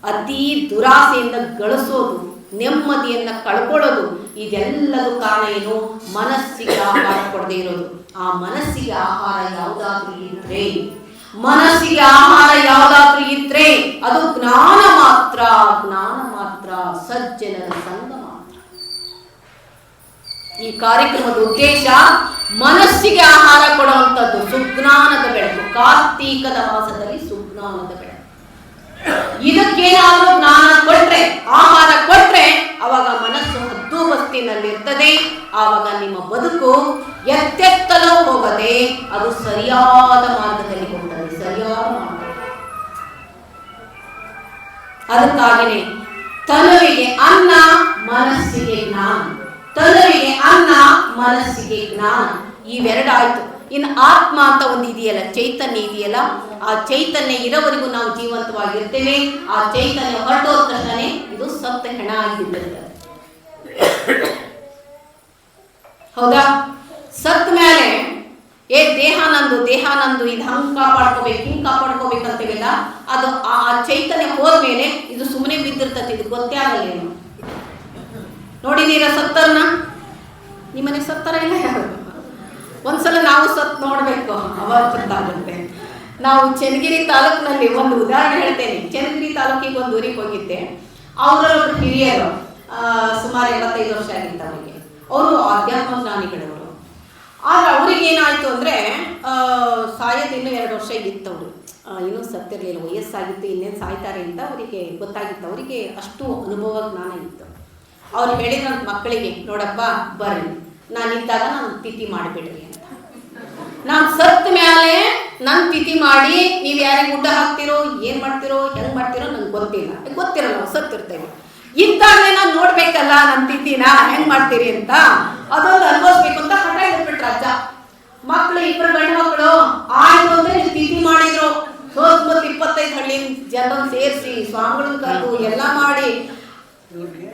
ಅತೀ ದುರಾಸೆಯಿಂದ ಗಳಿಸೋದು, ನೆಮ್ಮದಿಯನ್ನ ಕಳ್ಕೊಳ್ಳೋದು, ಇದೆಲ್ಲದೂ ಕಾರಣ ಏನು? ಮನಸ್ಸಿಗೆ ಆಹಾರ ಕೊಡದೇ ಇರೋದು. ಆ ಮನಸ್ಸಿಗೆ ಆಹಾರ ಯಾವುದಾದ್ರೂ ಇದ್ರೆ, ಮನಸ್ಸಿಗೆ ಆಹಾರ ಯಾವುದಾದ್ರೂ ಇದ್ರೆ ಅದು ಜ್ಞಾನ ಮಾತ್ರ, ಜ್ಞಾನ ಮಾತ್ರ, ಸಜ್ಜನರ ಸಂಗ ಮಾತ್ರ. ಈ ಕಾರ್ಯಕ್ರಮದ ಉದ್ದೇಶ ಮನಸ್ಸಿಗೆ ಆಹಾರ ಕೊಡುವಂಥದ್ದು, ಸುಜ್ಞಾನದ ಬೆಳಕು. ಕಾರ್ತೀಕದ ಮಾಸದಲ್ಲಿ ಸುಜ್ಞಾನದ ಬೆಳಕು. ಇದಕ್ಕೇನಾದ್ರೂ ಜ್ಞಾನ ಕೊಟ್ರೆ, ಆಹಾರ ಕೊಟ್ರೆ, ಅವಾಗ ಮನಸ್ಸು ಹದ್ದುಬಸ್ತಿನಲ್ಲಿರ್ತದೆ. ಆವಾಗ ನಿಮ್ಮ ಬದುಕು ಎತ್ತೆತ್ತಲು ಹೋಗದೆ ಅದು ಸರಿಯಾದ ಮಾರ್ಗದಲ್ಲಿ ಹೋಗ್ತದೆ, ಸರಿಯಾದ ಮಾರ್ಗ. ಅದಕ್ಕಾಗಿಯೇ ತನುವಿಗೆ ಅನ್ನ, ಮನಸ್ಸಿಗೆ ಜ್ಞಾನ. ತನುವಿಗೆ ಅನ್ನ, ಮನಸ್ಸಿಗೆ ಜ್ಞಾನ, ಇವೆರಡಾಯ್ತು. ಇನ್ನು ಆತ್ಮ ಅಂತ ಒಂದು ಇದೆಯಲ್ಲ, ಚೈತನ್ಯ ಇದೆಯಲ್ಲ, ಆ ಚೈತನ್ಯ ಇರೋವರೆಗೂ ನಾವು ಜೀವಂತವಾಗಿರ್ತೇವೆ. ಆ ಚೈತನ್ಯ ಹೊರಟೋದ ತಕ್ಷಣ ಇದು ಸತ್ತ ಹೆಣ ಆಗಿಬಿಟ್ಟಿರ್ತದೆ. ಹೌದಾ? ಸತ್ತ ಮೇಲೆ ದೇಹ ನಂದು, ದೇಹ ನಂದು, ಇದು ಹಂಗೆ ಕಾಪಾಡ್ಕೋಬೇಕು, ಹಿಂಗೆ ಕಾಪಾಡ್ಕೋಬೇಕಂತೇವಿಲ್ಲ. ಅದು ಆ ಚೈತನ್ಯ ಹೋದ್ಮೇಲೆ ಇದು ಸುಮ್ಮನೆ ಬಿದ್ದಿರ್ತದೆ, ಇದು ಗೊತ್ತೇ ಆಗಲ್ಲೇನು. ನೋಡಿದೀರ ಸತ್ತರನ್ನ? ನಿಮ್ಮನೆ ಸತ್ತರ ಇಲ್ಲ ಯಾರು? ಒಂದ್ಸಲ ನಾವು ಸತ್ ನೋಡ್ಬೇಕು, ಅವಾಗ ಗೊತ್ತಾಗುತ್ತೆ. ನಾವು ಚನ್ನಗಿರಿ ತಾಲೂಕಿನಲ್ಲಿ ಒಂದು ಉದಾಹರಣೆ ಹೇಳ್ತೇನೆ. ಚನ್ನಗಿರಿ ತಾಲೂಕಿಗೆ ಒಂದು ಊರಿಗೆ ಹೋಗಿದ್ದೆ. ಅವರೊಬ್ಬರು ಹಿರಿಯರು, ಸುಮಾರು 85 ವರ್ಷ ಆಗಿತ್ತು ಅವರಿಗೆ. ಅವರು ಆಧ್ಯಾತ್ಮ ಜ್ಞಾನಿಗಳವರು. ಆದ್ರೆ ಅವ್ರಿಗೆ ಏನಾಯ್ತು ಅಂದ್ರೆ ಸಾಯೋದು ಇನ್ನೂ 2 ವರ್ಷ ಇತ್ತು. ಅವರು ಇನ್ನೂ ಸತ್ತಿರಲಿಲ್ಲ, ವಯಸ್ಸಾಗಿತ್ತು, ಇನ್ನೇನು ಸಾಯ್ತಾರೆ ಅಂತ ಅವರಿಗೆ ಗೊತ್ತಾಗಿತ್ತು. ಅವರಿಗೆ ಅಷ್ಟು ಅನುಭವ ಜ್ಞಾನ ಇತ್ತು. ಅವ್ರು ಹೇಳಿದ್ರು ಮಕ್ಕಳಿಗೆ, ನೋಡಪ್ಪ ಬರ್ರಿ, ನಾನಿದ್ದಾಗ ನಾನು ತಿಥಿ ಮಾಡಿಬಿಡ್ರಿ ಅಂತ. ನಾನು ಸತ್ತ ಮೇಲೆ ನನ್ನ ತಿಥಿ ಮಾಡಿ ನೀವು ಯಾರಿಗೆ ಊಟ ಹಾಕ್ತಿರೋ, ಏನು ಮಾಡ್ತಿರೋ, ಹೆಂಗೆ ಮಾಡ್ತಿರೋ ನಂಗೆ ಗೊತ್ತಿಲ್ಲ, ಗೊತ್ತಿರಲ್ಲ, ನಾವು ಸತ್ತಿರ್ತೇವೆ. ಇದ್ದಾಗಲೇ ನಾನು ನೋಡ್ಬೇಕಲ್ಲ ನನ್ನ ತಿಥಿನ ಹೆಂಗೆ ಮಾಡ್ತೀರಿ ಅಂತ, ಅದೊಂದು ಅನುಭವಿಸ್ಬೇಕು ಅಂತ ಹಠ ಹಿಡ್ಬಿಟ್ರು ಅಜ್ಜ. ಮಕ್ಕಳು 2 ಗಂಡು ಮಕ್ಕಳು ಆಯ್ತು ಅಂದ್ರೆ ನೀವು ತಿಥಿ ಮಾಡಿದ್ರು. 25 ಹಳ್ಳಿ ಜನರನ್ನು ಸೇರಿಸಿ, ಸ್ವಾಮಿಗಳನ್ನ ಕರೆದು ಎಲ್ಲ ಮಾಡಿ,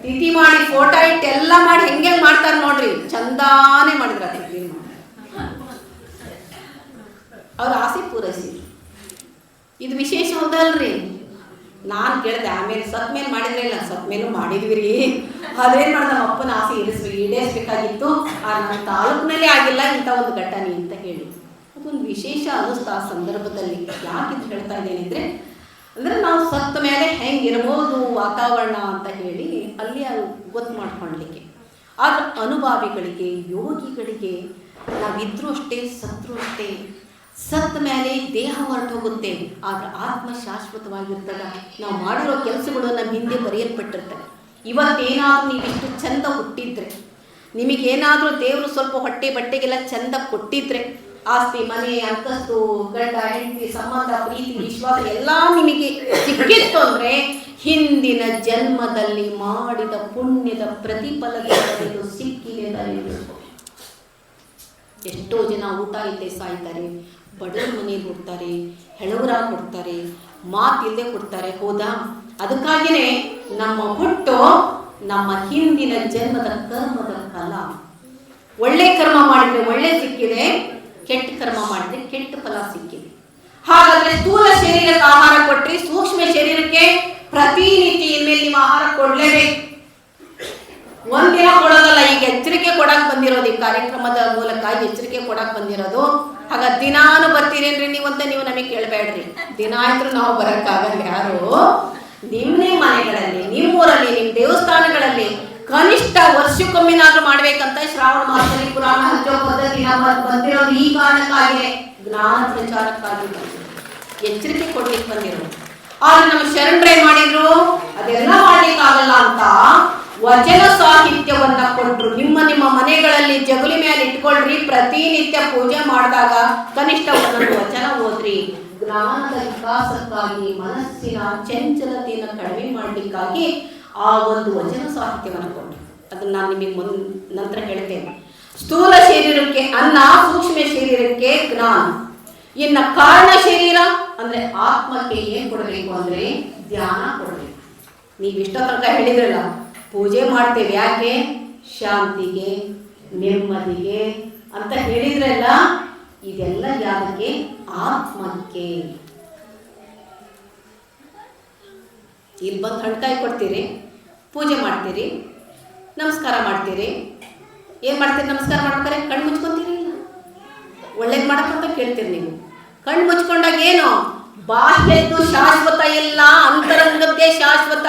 ತಿಥಿ ಮಾಡಿ, ಫೋಟೋ ಇಟ್ಟು ಎಲ್ಲ ಮಾಡಿ ಹೆಂಗೆ ಮಾಡ್ತಾರೆ ನೋಡ್ರಿ, ಚಂದಾನೆ ಮಾಡಿದ್ರ ತಿಥಿ ಮಾಡಿ. ಅವ್ರ ಆಸೆ ಪೂರೈಸಿದ್ರು. ಇದು ವಿಶೇಷ ಹೌದಲ್ರಿ? ನಾನು ಕೇಳಿದೆ ಆಮೇಲೆ, ಸತ್ ಮೇಲೆ ಮಾಡಿದ್ರೆ ಇಲ್ಲ, ಸತ್ ಮೇಲೂ ಮಾಡಿದ್ವಿ ರೀ. ಅದೇನು ಮಾಡಿದ, ನಮ್ಮ ಅಪ್ಪನ ಆಸೆ ಈಡೇರಿಸಬೇಕಾಗಿತ್ತು, ನನ್ನ ತಾಲೂಕಿನಲ್ಲೇ ಆಗಿಲ್ಲ ಇಂಥ ಒಂದು ಘಟನೆ ಅಂತ ಹೇಳಿ. ಅದೊಂದು ವಿಶೇಷ ಅನ್ನಿಸ್ತು ಆ ಸಂದರ್ಭದಲ್ಲಿ. ಯಾಕಿದು ಹೇಳ್ತಾ ಇದ್ದೇನೆ ಅಂದರೆ ನಾವು ಸತ್ತ ಮೇಲೆ ಹೆಂಗಿರ್ಬೋದು ವಾತಾವರಣ ಅಂತ ಹೇಳಿ ಅಲ್ಲಿ ಗೊತ್ತು ಮಾಡ್ಕೊಳ್ಲಿಕ್ಕೆ. ಆದ್ರೆ ಅನುಭಾವಿಗಳಿಗೆ, ಯೋಗಿಗಳಿಗೆ ನಾವಿದ್ರೂ ಅಷ್ಟೇ, ಸತ್ರು ಅಷ್ಟೇ. ಸತ್ತ ಮೇಲೆ ದೇಹ ಹೊರಟು ಹೋಗುತ್ತೆ, ಆದ್ರೆ ಆತ್ಮ ಶಾಶ್ವತವಾಗಿರ್ತದೆ. ನಾವು ಮಾಡಿರೋ ಕೆಲಸಗಳು ನಮ್ಮ ಹಿಂದೆ ಬರೆಯಲ್ಪಟ್ಟಿರ್ತವೆ. ಇವತ್ತೇನಾದ್ರೂ ನೀವಿಷ್ಟು ಚಂದ ಹುಟ್ಟಿದ್ರೆ, ನಿಮಗೇನಾದರೂ ದೇವರು ಸ್ವಲ್ಪ ಹೊಟ್ಟೆ ಬಟ್ಟೆಗೆಲ್ಲ ಚಂದ ಕೊಟ್ಟಿದ್ರೆ, ಆಸ್ತಿ, ಮನೆ, ಅಂತಸ್ತು, ಗಂಡ ಹೆಂಡತಿ ಸಂಬಂಧ, ಪ್ರೀತಿ, ವಿಶ್ವಾಸ ಎಲ್ಲ ನಿಮಗೆ ಸಿಕ್ಕಿತ್ತು ಅಂದ್ರೆ ಹಿಂದಿನ ಜನ್ಮದಲ್ಲಿ ಮಾಡಿದ ಪುಣ್ಯದ ಪ್ರತಿಫಲದ ಸಿಕ್ಕಿದೆ. ಎಷ್ಟೋ ಜನ ಊಟ ಇಲ್ಲದೆ ಸಾಯ್ತಾರೆ, ಬಡವರ ಮನೆಯಲ್ಲಿ ಕೊಡ್ತಾರೆ, ಹೆಳವರಾಗಿ ಕೊಡ್ತಾರೆ, ಮಾತಿಲ್ಲದೆ ಕೊಡ್ತಾರೆ. ಹೌದಾ? ಅದಕ್ಕಾಗಿಯೇ ನಮ್ಮ ಹುಟ್ಟು ನಮ್ಮ ಹಿಂದಿನ ಜನ್ಮದ ಕರ್ಮದ ಫಲ. ಒಳ್ಳೆ ಕರ್ಮ ಮಾಡಿದ್ರೆ ಒಳ್ಳೆ ಸಿಕ್ಕಿದೆ, ಕೆಟ್ಟ ಕರ್ಮ ಮಾಡಿದ್ರೆ ಕೆಟ್ಟ ಫಲ ಸಿಕ್ಕಿದೆ. ಹಾಗಾದ್ರೆ ಸ್ಥೂಲ ಶರೀರಕ್ಕೆ ಆಹಾರ ಕೊಟ್ರಿ, ಸೂಕ್ಷ್ಮ ಶರೀರಕ್ಕೆ ಪ್ರತಿನಿತ್ಯ ಇನ್ಮೇಲೆ ನೀವು ಆಹಾರ ಕೊಡ್ಲೇಬೇಕು. ಒಂದಿನ ಕೊಡೋದಲ್ಲ. ಈಗ ಎಚ್ಚರಿಕೆ ಕೊಡಕ್ ಬಂದಿರೋದು, ಈ ಕಾರ್ಯಕ್ರಮದ ಮೂಲಕ ಎಚ್ಚರಿಕೆ ಕೊಡಕ್ ಬಂದಿರೋದು. ಹಾಗ ದಿನಾನು ಬರ್ತೀರೇನ್ರಿ ನೀವಂತ ನೀವು ನಮಗೆ ಕೇಳಬೇಡ್ರಿ. ದಿನ ಆಯ್ತು ನಾವು ಬರಕ್ಕಾಗಲ್ಲ. ಯಾರು ನಿಮ್ಮ ಮನೆಗಳಲ್ಲಿ, ನಿಮ್ಮೂರಲ್ಲಿ, ನಿಮ್ಮ ದೇವಸ್ಥಾನಗಳಲ್ಲಿ ಕನಿಷ್ಠ ವರ್ಷಕ್ಕೊಮ್ಮೆನಾದ್ರೂ ಮಾಡ್ಬೇಕಂತ ಶ್ರಾವಣ ಮಾಸದಲ್ಲಿ ಪುರಾಣ ಹಚ್ಚೋ ಪದ್ಧತಿ ಬಂದಿರೋದು ಈ ಕಾರಣಕ್ಕಾಗಿದೆ, ಜ್ಞಾನ ಪ್ರಚಾರಕ್ಕಾಗಿ ಎಚ್ಚರಿಕೆ ಕೊಡ್ಲಿಕ್ಕೆ ಬಂದಿರೋದು. ಆದ್ರೆ ನಮ್ಮ ಶರಣರೇ ಮಾಡಿದ್ರು, ಅದೆಲ್ಲ ಮಾಡ್ಲಿಕ್ಕಾಗಲ್ಲ ಅಂತ ವಚನ ಸಾಹಿತ್ಯವನ್ನ ಕೊಟ್ರು. ನಿಮ್ಮ ನಿಮ್ಮ ಮನೆಗಳಲ್ಲಿ ಜಗುಲಿ ಮೇಲೆ ಇಟ್ಕೊಳ್ರಿ, ಪ್ರತಿನಿತ್ಯ ಪೂಜೆ ಮಾಡಿದಾಗ ಕನಿಷ್ಠ ಒಂದೊಂದು ವಚನ ಓದ್ರಿ. ಜ್ಞಾನದ ವಿಕಾಸಕ್ಕಾಗಿ, ಮನಸ್ಸಿನ ಚಂಚಲತೆಯನ್ನು ಕಡಿಮೆ ಮಾಡಲಿಕ್ಕಾಗಿ ಆ ಒಂದು ವಚನ ಸಾಹಿತ್ಯವನ್ನು ಕೊಟ್ಟರು. ಅದನ್ನ ನಾನು ನಿಮಗೆ ನಂತರ ಹೇಳ್ತೇನೆ. ಸ್ಥೂಲ ಶರೀರಕ್ಕೆ ಅನ್ನ, ಸೂಕ್ಷ್ಮ ಶರೀರಕ್ಕೆ ಜ್ಞಾನ. ಇನ್ನು ಕಾರಣ ಶರೀರ ಅಂದ್ರೆ ಆತ್ಮಕ್ಕೆ ಏನ್ ಕೊಡಬೇಕು ಅಂದ್ರೆ ಧ್ಯಾನ ಕೊಡಬೇಕು. ನೀವು ಇಷ್ಟ ತನಕ ಹೇಳಿದ್ರಲ್ಲ, ಪೂಜೆ ಮಾಡ್ತೇವೆ ಯಾಕೆ? ಶಾಂತಿಗೆ, ನೆಮ್ಮದಿಗೆ ಅಂತ ಹೇಳಿದ್ರಲ್ಲ. ಇದೆಲ್ಲ ಯಾರಿಗೆ? ಆತ್ಮಕ್ಕೆ. ಇಲ್ಲಿ ಬಂದು ಹಣ್ಕಾಯಿ ಕೊಡ್ತೀರಿ, ಪೂಜೆ ಮಾಡ್ತೀರಿ, ನಮಸ್ಕಾರ ಮಾಡ್ತೀರಿ. ಏನು ಮಾಡ್ತೀರಿ? ನಮಸ್ಕಾರ ಮಾಡ್ಬೇಕಾರೆ ಕಣ್ಣು ಮುಚ್ಕೊಂತೀರಿ? ಇಲ್ಲ, ಒಳ್ಳೇದು ಮಾಡಕ್ಕಂತ ಕೇಳ್ತೀರಿ ನೀವು. ಕಣ್ಣು ಮುಚ್ಕೊಂಡಾಗ ಏನು? ಬಾಹ್ಯದ್ದು ಶಾಶ್ವತ ಇಲ್ಲ, ಅಂತರಂಗದ್ದೇ ಶಾಶ್ವತ,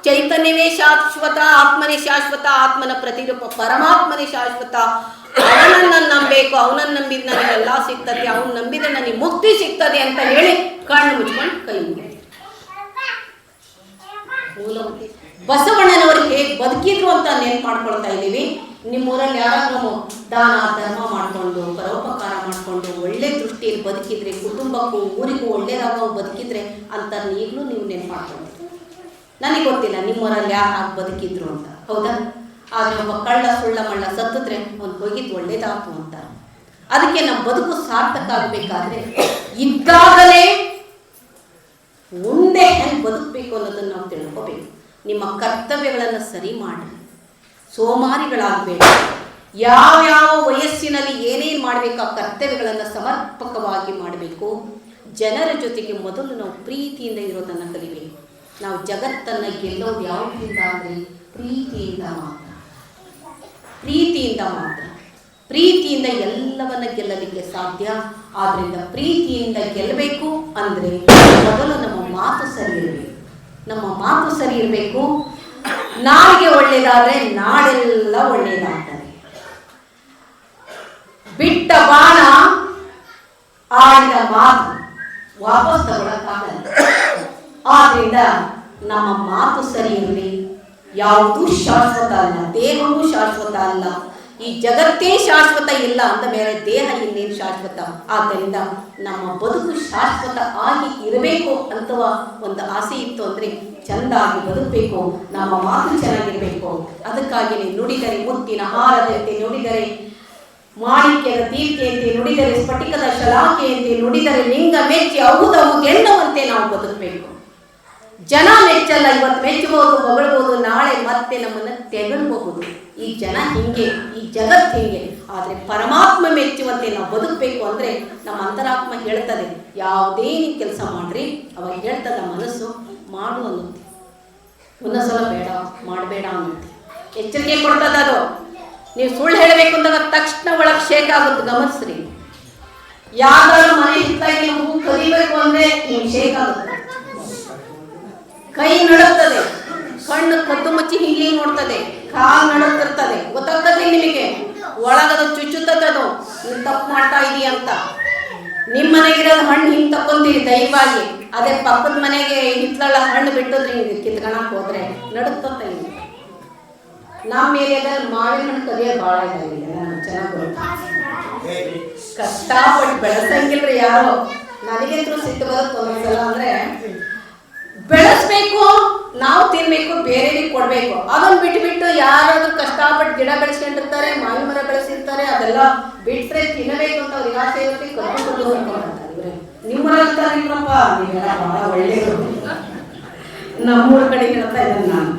ಚೈತನ್ಯವೇ ಶಾಶ್ವತ, ಆತ್ಮನೇ ಶಾಶ್ವತ, ಆತ್ಮನ ಪ್ರತಿರೂಪ ಪರಮಾತ್ಮನೇ ಶಾಶ್ವತ. ಅವನನ್ನು ನಂಬಬೇಕು, ಅವನನ್ನು ನಂಬಿದ ನನಗೆಲ್ಲ ಸಿಗ್ತದೆ, ಅವನು ನಂಬಿದ್ರೆ ನನಗೆ ಮುಕ್ತಿ ಸಿಗ್ತದೆ ಅಂತ ಹೇಳಿ ಕಣ್ಣು ಮುಚ್ಕೊಂಡು ಕೈ ಮುಗಿತೀವಿ. ಮೂಲಭೂತಿ ಬಸವಣ್ಣನವರು ಹೇಗೆ ಬದುಕಿದ್ರು ಅಂತ ನೆನ್ಪು ಮಾಡ್ಕೊಳ್ತಾ ಇದ್ದೀವಿ. ನಿಮ್ಮೂರಲ್ಲಿ ಯಾರಾದ್ರೂ ದಾನ ಧರ್ಮ ಮಾಡಿಕೊಂಡು ಪರೋಪಕಾರ ಮಾಡಿಕೊಂಡು ಒಳ್ಳೆ ದೃಷ್ಟಿಯಲ್ಲಿ ಬದುಕಿದ್ರೆ, ಕುಟುಂಬಕ್ಕೂ ಊರಿಗೂ ಒಳ್ಳೇದಾಗೋ ಬದುಕಿದ್ರೆ ಅಂತ ಈಗಲೂ ನೀವು ನೆನ್ಪು ಮಾಡ್ಕೊಂಡಿದ್ದೀರಿ. ನನಗೆ ಗೊತ್ತಿಲ್ಲ ನಿಮ್ಮೂರಲ್ಲಿ ಯಾರು ಹಾಗೆ ಬದುಕಿದ್ರು ಅಂತ, ಹೌದಾ? ಆದರೆ ಒಬ್ಬ ಕಳ್ಳ ಸುಳ್ಳ ಮಳ್ಳ ಸತ್ತಿದ್ರೆ ಅವ್ನು ಹೋಗಿದ್ದು ಒಳ್ಳೇದಾಯ್ತು ಅಂತ. ಅದಕ್ಕೆ ನಮ್ಮ ಬದುಕು ಸಾರ್ಥಕ ಆಗಬೇಕಾದ್ರೆ ಇದ್ದಾಗಲೇ ಮುಂದೆ ಹೆಂಗೆ ಬದುಕಬೇಕು ಅನ್ನೋದನ್ನು ನಾವು ತಿಳ್ಕೋಬೇಕು. ನಿಮ್ಮ ಕರ್ತವ್ಯಗಳನ್ನು ಸರಿ ಮಾಡಿ, ಸೋಮಾರಿಗಳಾಗಬೇಕು. ಯಾವ್ಯಾವ ವಯಸ್ಸಿನಲ್ಲಿ ಏನೇನು ಮಾಡಬೇಕು ಆ ಕರ್ತವ್ಯಗಳನ್ನು ಸಮರ್ಪಕವಾಗಿ ಮಾಡಬೇಕು. ಜನರ ಜೊತೆಗೆ ಮೊದಲು ನಾವು ಪ್ರೀತಿಯಿಂದ ಇರೋದನ್ನು ಕಲಿಬೇಕು. ನಾವು ಜಗತ್ತನ್ನು ಗೆಲ್ಲೋದು ಯಾವುದರಿಂದ ಅಂದರೆ ಪ್ರೀತಿಯಿಂದ ಮಾತ್ರ. ಪ್ರೀತಿಯಿಂದ ಮಾತ್ರ. ಪ್ರೀತಿಯಿಂದ ಎಲ್ಲವನ್ನ ಗೆಲ್ಲಲಿಕ್ಕೆ ಸಾಧ್ಯ. ಆದ್ದರಿಂದ ಪ್ರೀತಿಯಿಂದ ಗೆಲ್ಲಬೇಕು ಅಂದರೆ ಮೊದಲು ನಮ್ಮ ಮಾತು ಸರಿ ಇರಬೇಕು. ನಮ್ಮ ಮಾತು ಸರಿ ಇರಬೇಕು. ನಾಡಿಗೆ ಒಳ್ಳೆಯದಾದರೆ ನಾಡೆಲ್ಲ ಒಳ್ಳೆಯದಾಗ್ತದೆ. ಬಿಟ್ಟ ಬಾಣ ಆಡಿದ ಮಾತು ವಾಪಸ್ ತಗೊಳಕ್ಕಾಗಲ್ಲ. ಆದ್ರಿಂದ ನಮ್ಮ ಮಾತು ಸರಿ ಇರಲಿ. ಯಾವುದೂ ಶಾಶ್ವತ ಅಲ್ಲ, ದೇಹವೂ ಶಾಶ್ವತ ಅಲ್ಲ. ಈ ಜಗತ್ತೇ ಶಾಶ್ವತ ಇಲ್ಲ ಅಂದ ಮೇಲೆ ದೇಹ ಇನ್ನೇನು ಶಾಶ್ವತ. ಆದ್ದರಿಂದ ನಮ್ಮ ಬದುಕು ಶಾಶ್ವತ ಆಗಿ ಇರಬೇಕು ಅಂತ ಒಂದು ಆಸೆ ಇತ್ತು ಅಂದರೆ ಚೆಂದಾಗಿ ಬದುಕಬೇಕು. ನಮ್ಮ ಮಾತು ಚೆನ್ನಾಗಿರಬೇಕು. ಅದಕ್ಕಾಗಿಯೇ ನುಡಿದರೆ ಮುತ್ತಿನ ಹಾರದಂತೆ, ನುಡಿದರೆ ಮಾಣಿಕ್ಯದ ದೀಪ್ತಿಯಂತೆ, ನುಡಿದರೆ ಸ್ಫಟಿಕದ ಶಲಾಕೆಯಂತೆ, ನುಡಿದರೆ ಲಿಂಗ ಮೆಚ್ಚಿ ಅಹುದೆನ್ನುವಂತೆ ನಾವು ಬದುಕಬೇಕು. ಜನ ಮೆಚ್ಚಲ್ಲ. ಇವತ್ತು ಮೆಚ್ಚಬಹುದು, ಹೊಗಳಬಹುದು, ನಾಳೆ ಮತ್ತೆ ನಮ್ಮನ್ನು ತೆಗಳ್ಬಹುದು. ಈ ಜನ ಹಿಂಗೆ, ಈ ಜಗತ್ತು ಹಿಂಗೆ. ಆದರೆ ಪರಮಾತ್ಮ ಮೆಚ್ಚುವಂತೆ ನಾವು ಬದುಕಬೇಕು ಅಂದರೆ ನಮ್ಮ ಅಂತರಾತ್ಮ ಹೇಳ್ತದೆ, ಯಾವುದೇ ನೀವು ಕೆಲಸ ಮಾಡ್ರಿ ಅವಾಗ ಹೇಳ್ತದ ಮನಸ್ಸು ಮಾಡು ಅನ್ನುತ್ತೆ. ಒಂದೊಂದ್ಸಲ ಬೇಡ ಮಾಡಬೇಡ ಅನ್ನುತ್ತೆ, ಎಚ್ಚರಿಕೆ ಕೊಡ್ತದ. ಅದು ನೀವು ಸುಳ್ಳು ಹೇಳಬೇಕು ಅಂದಾಗ ತಕ್ಷಣ ಒಳಗೆ ಶೇಕ್ ಆಗುತ್ತೆ. ಗಮನಿಸ್ರಿ, ಯಾವ್ದಾದ್ರು ಮನೆ ಹಿತ್ತಾಗಿ ಹೂ ಕಲಿಬೇಕು ಅಂದರೆ ನೀವು ಶೇಕ್ ಆಗುತ್ತೆ, ಕೈ ನಡುತ್ತದೆ, ಕಣ್ಣು ಕದ್ದು ಮುಚ್ಚಿ ಹಿಂಗೆ ನೋಡ್ತದೆ, ಕಾಲು ನಡುತ್ತಿರ್ತದೆ. ಗೊತ್ತಾಗ್ತದೆ ನಿಮಗೆ, ಒಳಗದು ಚುಚ್ಚುತ್ತದದು ನೀವು ತಪ್ಪು ಮಾಡ್ತಾ ಇದೀಯ ಅಂತ. ನಿಮ್ಮ ಮನೆಗಿರೋದು ಹಣ್ಣು ಹಿಂಗೆ ತಕ್ಕೊಂತೀರಿ ದಯವಾಗಿ. ಅದೇ ಪಕ್ಕದ ಮನೆಗೆ ಹಿತ್ತಲ ಹಣ್ಣು ಬಿಟ್ಟೋದ್ರೆ ಹಿಂಗೆ ಕಿತ್ಕೊಳಕ್ ಹೋದ್ರೆ ನಡುತ್ತತ್ತೆ. ನಮ್ಮ ಏರಿಯಾದಲ್ಲಿ ಮಾವಿನ ಹಣ್ಣು ಕದಿಯೋದು ಭಾಳ ಇದಾಗಿದೆ. ನಾನು ಚೆನ್ನಾಗಿ ಕಷ್ಟಪಟ್ಟು ಬೆಳೆಸಂಗಿಲ್ರಿ ಯಾರು. ನನಗಂತೂ ಸಿಟ್ಟು ಬರುತ್ತೆ ಒಂದೊಂದ್ಸಲ. ಅಂದ್ರೆ ಬೆಳೆಸ್ಬೇಕು, ನಾವು ತಿನ್ಬೇಕು, ಬೇರೆಯವ್ರಿಗೆ ಕೊಡ್ಬೇಕು. ಅದನ್ನು ಬಿಟ್ಟು ಯಾರಾದ್ರೂ ಕಷ್ಟಪಟ್ಟು ಗಿಡ ಬೆಳೆಸ್ಕೊಂಡಿರ್ತಾರೆ, ಮಾವಿನ ಮರ ಬೆಳೆಸಿರ್ತಾರೆ, ಅದೆಲ್ಲ ಬಿಟ್ರೆ ತಿನ್ನಬೇಕು ಅಂತ ಅವ್ರಿಗೆ ಆಸೆ ಇರುತ್ತೆ, ಕರ್ಕೊಂಡು ಹೊರ್ಕೊಂಡ್ಬರ್ತಾರೆ. ನಿಮ್ಮೂರಂತಾರಿಲ್ಲಪ್ಪ, ನೀವೆಲ್ಲ ಬಹಳ ಒಳ್ಳೆಯದು. ನಮ್ಮೂರ ಕಡೆ ಹೇಳ್ತಾ ಇದ್ದೀನಿ ನಾನು.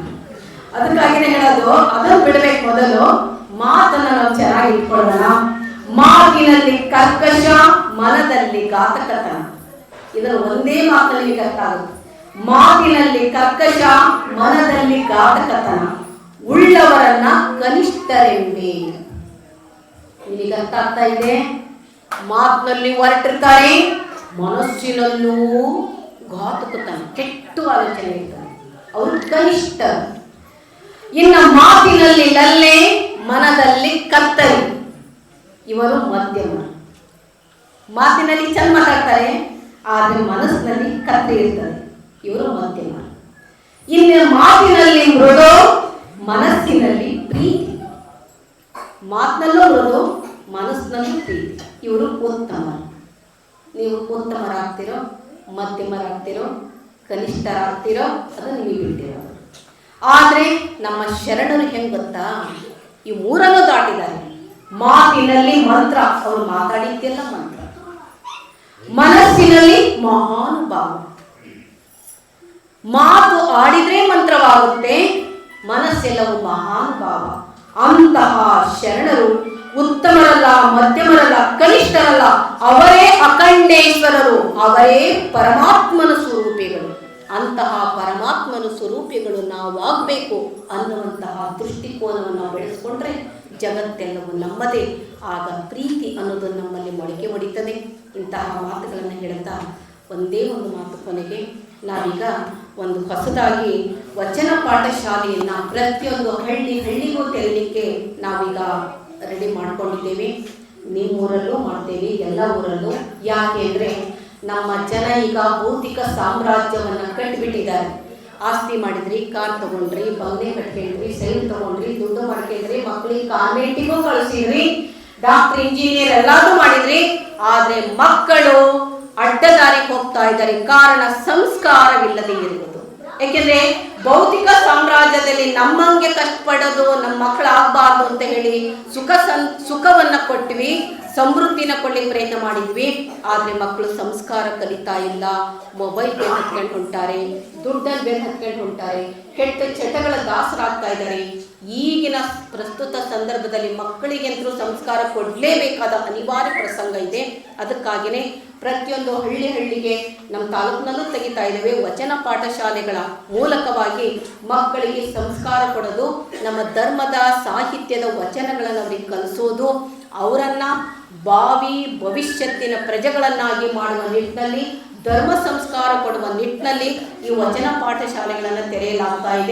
ಅದಕ್ಕಾಗಿನೇ ಹೇಳೋದು, ಅದನ್ನು ಬಿಡಬೇಕು. ಮೊದಲು ಮಾತನ್ನ ನಾವು ಚೆನ್ನಾಗಿ ಇಟ್ಕೊಳ್ಳೋಣ. ಮಾತಿನಲ್ಲಿ ಕರ್ಕಶ, ಮನದಲ್ಲಿ ಘಾತಕತನ. ಇದರ ಒಂದೇ ಮಾತಲ್ಲಿ ಅರ್ಥ ಆಗುತ್ತೆ. ಮಾತಿನಲ್ಲಿ ಕರ್ಕಶ, ಮನದಲ್ಲಿ ಘಾತಕತನ, ಉಳ್ಳವರನ್ನ ಕನಿಷ್ಠರೆಂಬೆ. ನಿಮಗೆ ಅರ್ಥ ಆಗ್ತಾ ಇದೆ? ಮಾತಿನಲ್ಲಿ ಹೊರಟಿರ್ತಾರೆ, ಮನಸ್ಸಿನಲ್ಲೂ ಘಾತಕತನ, ಕೆಟ್ಟ ಆಲೋಚನೆ ಇರ್ತಾರೆ, ಅವರು ಕನಿಷ್ಠ. ಇನ್ನು ಮಾತಿನಲ್ಲಿ ಲಲ್ಲೆ, ಮನದಲ್ಲಿ ಕತ್ತರಿ, ಇವರು ಮಧ್ಯಮ. ಮಾತಿನಲ್ಲಿ ಚೆಂದ ಮಾತಾಡ್ತಾರೆ, ಆದರೆ ಮನಸ್ಸಿನಲ್ಲಿ ಕತ್ತರಿ ಇರ್ತಾರೆ, ಇವರು ಮಧ್ಯಮ. ಇನ್ನು ಮಾತಿನಲ್ಲಿ ಮೃದು, ಮನಸ್ಸಿನಲ್ಲಿ ಪ್ರೀತಿ. ಮಾತಿನಲ್ಲೂ ಮೃದು, ಮನಸ್ಸಿನಲ್ಲೂ ಪ್ರೀತಿ, ಇವರು ಉತ್ತಮ. ನೀವು ಉತ್ತಮರಾಗ್ತಿರೋ, ಮಧ್ಯಮರಾಗ್ತಿರೋ, ಕನಿಷ್ಠರಾಗ್ತಿರೋ, ಅದು ನಿಮಗೆ ಬಿಟ್ಟಿರೋದು. ಆದರೆ ನಮ್ಮ ಶರಣರು ಹೆಂಗೆ ಗೊತ್ತಾ, ಈ ಮೂರನ್ನು ದಾಟಿದ್ದಾರೆ. ಮಾತಿನಲ್ಲಿ ಮಂತ್ರ, ಅವರು ಮಾತಾಡಿದ್ದೆಲ್ಲ ಮಂತ್ರ. ಮನಸ್ಸಿನಲ್ಲಿ ಮಹಾನುಭಾವ, ಮಾತು ಆಡಿದ್ರೆ ಮಂತ್ರವಾಗುತ್ತೆ, ಮನಸ್ಸೆಲ್ಲವೂ ಮಹಾನುಭಾವ. ಅಂತಹ ಶರಣರು ಉತ್ತಮರಲ್ಲ, ಮಧ್ಯಮರಲ್ಲ, ಕನಿಷ್ಠರಲ್ಲ, ಅವರೇ ಅಖಂಡೇಶ್ವರರು, ಅವರೇ ಪರಮಾತ್ಮನ ಸ್ವರೂಪಿಗಳು. ಅಂತಹ ಪರಮಾತ್ಮನ ಸ್ವರೂಪಿಗಳು ನಾವಾಗಬೇಕು ಅನ್ನುವಂತಹ ದೃಷ್ಟಿಕೋನವನ್ನು ಬೆಳೆಸ್ಕೊಂಡ್ರೆ ಜಗತ್ತೆಲ್ಲವೂ ನಮ್ಮದೇ. ಆಗ ಪ್ರೀತಿ ಅನ್ನೋದು ನಮ್ಮಲ್ಲಿ ಮೊಳಕೆ ಹೊಡಿತದೆ. ಇಂತಹ ಮಾತುಗಳನ್ನು ಹೇಳ್ತಾ ಒಂದೇ ಒಂದು ಮಾತು ಕೊನೆಗೆ, ನಾವೀಗ ಒಂದು ಹೊಸದಾಗಿ ವಚನ ಪಾಠಶಾಲೆಯನ್ನು ಪ್ರತಿಯೊಂದು ಹಳ್ಳಿಗೂ ತೆರಲಿಕ್ಕೆ ನಾವೀಗ ರೆಡಿ ಮಾಡ್ಕೊಂಡಿದ್ದೇವೆ. ನಿಮ್ಮೂರಲ್ಲೂ ಮಾಡ್ತೇವೆ, ಎಲ್ಲ ಊರಲ್ಲೂ. ಯಾಕೆ ಅಂದರೆ ನಮ್ಮ ಜನ ಈಗ ಭೌತಿಕ ಸಾಮ್ರಾಜ್ಯವನ್ನು ಕಟ್ಟಿಬಿಟ್ಟಿದ್ದಾರೆ. ಆಸ್ತಿ ಮಾಡಿದ್ರಿ, ಕಾರ್ ತಗೊಂಡ್ರಿ, ಬಂಗಲೆ ಕಟ್ಕೊಂಡ್ರಿ, ಸೈನ್ ತಗೊಂಡ್ರಿ, ದುಡ್ಡು ಮಾಡ್ಕೊಂಡ್ರಿ, ಮಕ್ಕಳಿಗೆ ಕಾನ್ವೆಂಟಿಗೂ ಕಳಿಸಿದ್ರಿ, ಡಾಕ್ಟರ್ ಇಂಜಿನಿಯರ್ ಎಲ್ಲಾದ್ರೂ ಮಾಡಿದ್ರಿ. ಆದ್ರೆ ಮಕ್ಕಳು ಅಡ್ಡದಾರಿಗೆ ಹೋಗ್ತಾ ಇದ್ದಾರೆ. ಕಾರಣ ಸಂಸ್ಕಾರವಿಲ್ಲದೆ ಇರುವುದು. ಯಾಕೆಂದ್ರೆ ಭೌತಿಕ ಸಾಮ್ರಾಜ್ಯದಲ್ಲಿ ನಮ್ಮಂಗೆ ಕಷ್ಟಪಡೋದು ನಮ್ಮ ಮಕ್ಕಳಾಗಬಾರ್ದು ಅಂತ ಹೇಳಿ ಸುಖವನ್ನ ಕೊಟ್ವಿ, ಸಮೃದ್ಧಿನ ಕೊಡ್ಲಿಕ್ಕೆ ಪ್ರಯತ್ನ ಮಾಡಿದ್ವಿ. ಆದರೆ ಮಕ್ಕಳು ಸಂಸ್ಕಾರ ಕಲಿತಾ ಇಲ್ಲ. ಮೊಬೈಲ್ ಬೇಗ ಹತ್ಕೊಂಡು ಹೊಂಟಾರೆ, ದುಡ್ಡಲ್ಲಿ ಬೇಗ ಹತ್ಕೊಂಡು ಹೊಂಟಾರೆ, ಕೆಟ್ಟ ಚಟಗಳ ದಾಸರಾಗ್ತಾ ಇದ್ದಾರೆ. ಈಗಿನ ಪ್ರಸ್ತುತ ಸಂದರ್ಭದಲ್ಲಿ ಮಕ್ಕಳಿಗಂತೂ ಸಂಸ್ಕಾರ ಕೊಡಲೇಬೇಕಾದ ಅನಿವಾರ್ಯ ಪ್ರಸಂಗ ಇದೆ. ಅದಕ್ಕಾಗಿಯೇ ಪ್ರತಿಯೊಂದು ಹಳ್ಳಿಗೆ ನಮ್ಮ ತಾಲೂಕಿನಲ್ಲೂ ತೆಗಿತಾ ಇದ್ದೇವೆ. ವಚನ ಪಾಠಶಾಲೆಗಳ ಮೂಲಕವಾಗಿ ಮಕ್ಕಳಿಗೆ ಸಂಸ್ಕಾರ ಕೊಡೋದು, ನಮ್ಮ ಧರ್ಮದ ಸಾಹಿತ್ಯದ ವಚನಗಳನ್ನು ಅವರಿಗೆ ಕಲಿಸೋದು, ಅವರನ್ನ ಭವಿಷ್ಯತ್ತಿನ ಪ್ರಜೆಗಳನ್ನಾಗಿ ಮಾಡುವ ನಿಟ್ಟಿನಲ್ಲಿ, ಧರ್ಮ ಸಂಸ್ಕಾರ ಕೊಡುವ ನಿಟ್ಟಿನಲ್ಲಿ ಈ ವಚನ ಪಾಠಶಾಲೆಗಳನ್ನು ತೆರೆಯಲಾಗ್ತಾ ಇದೆ.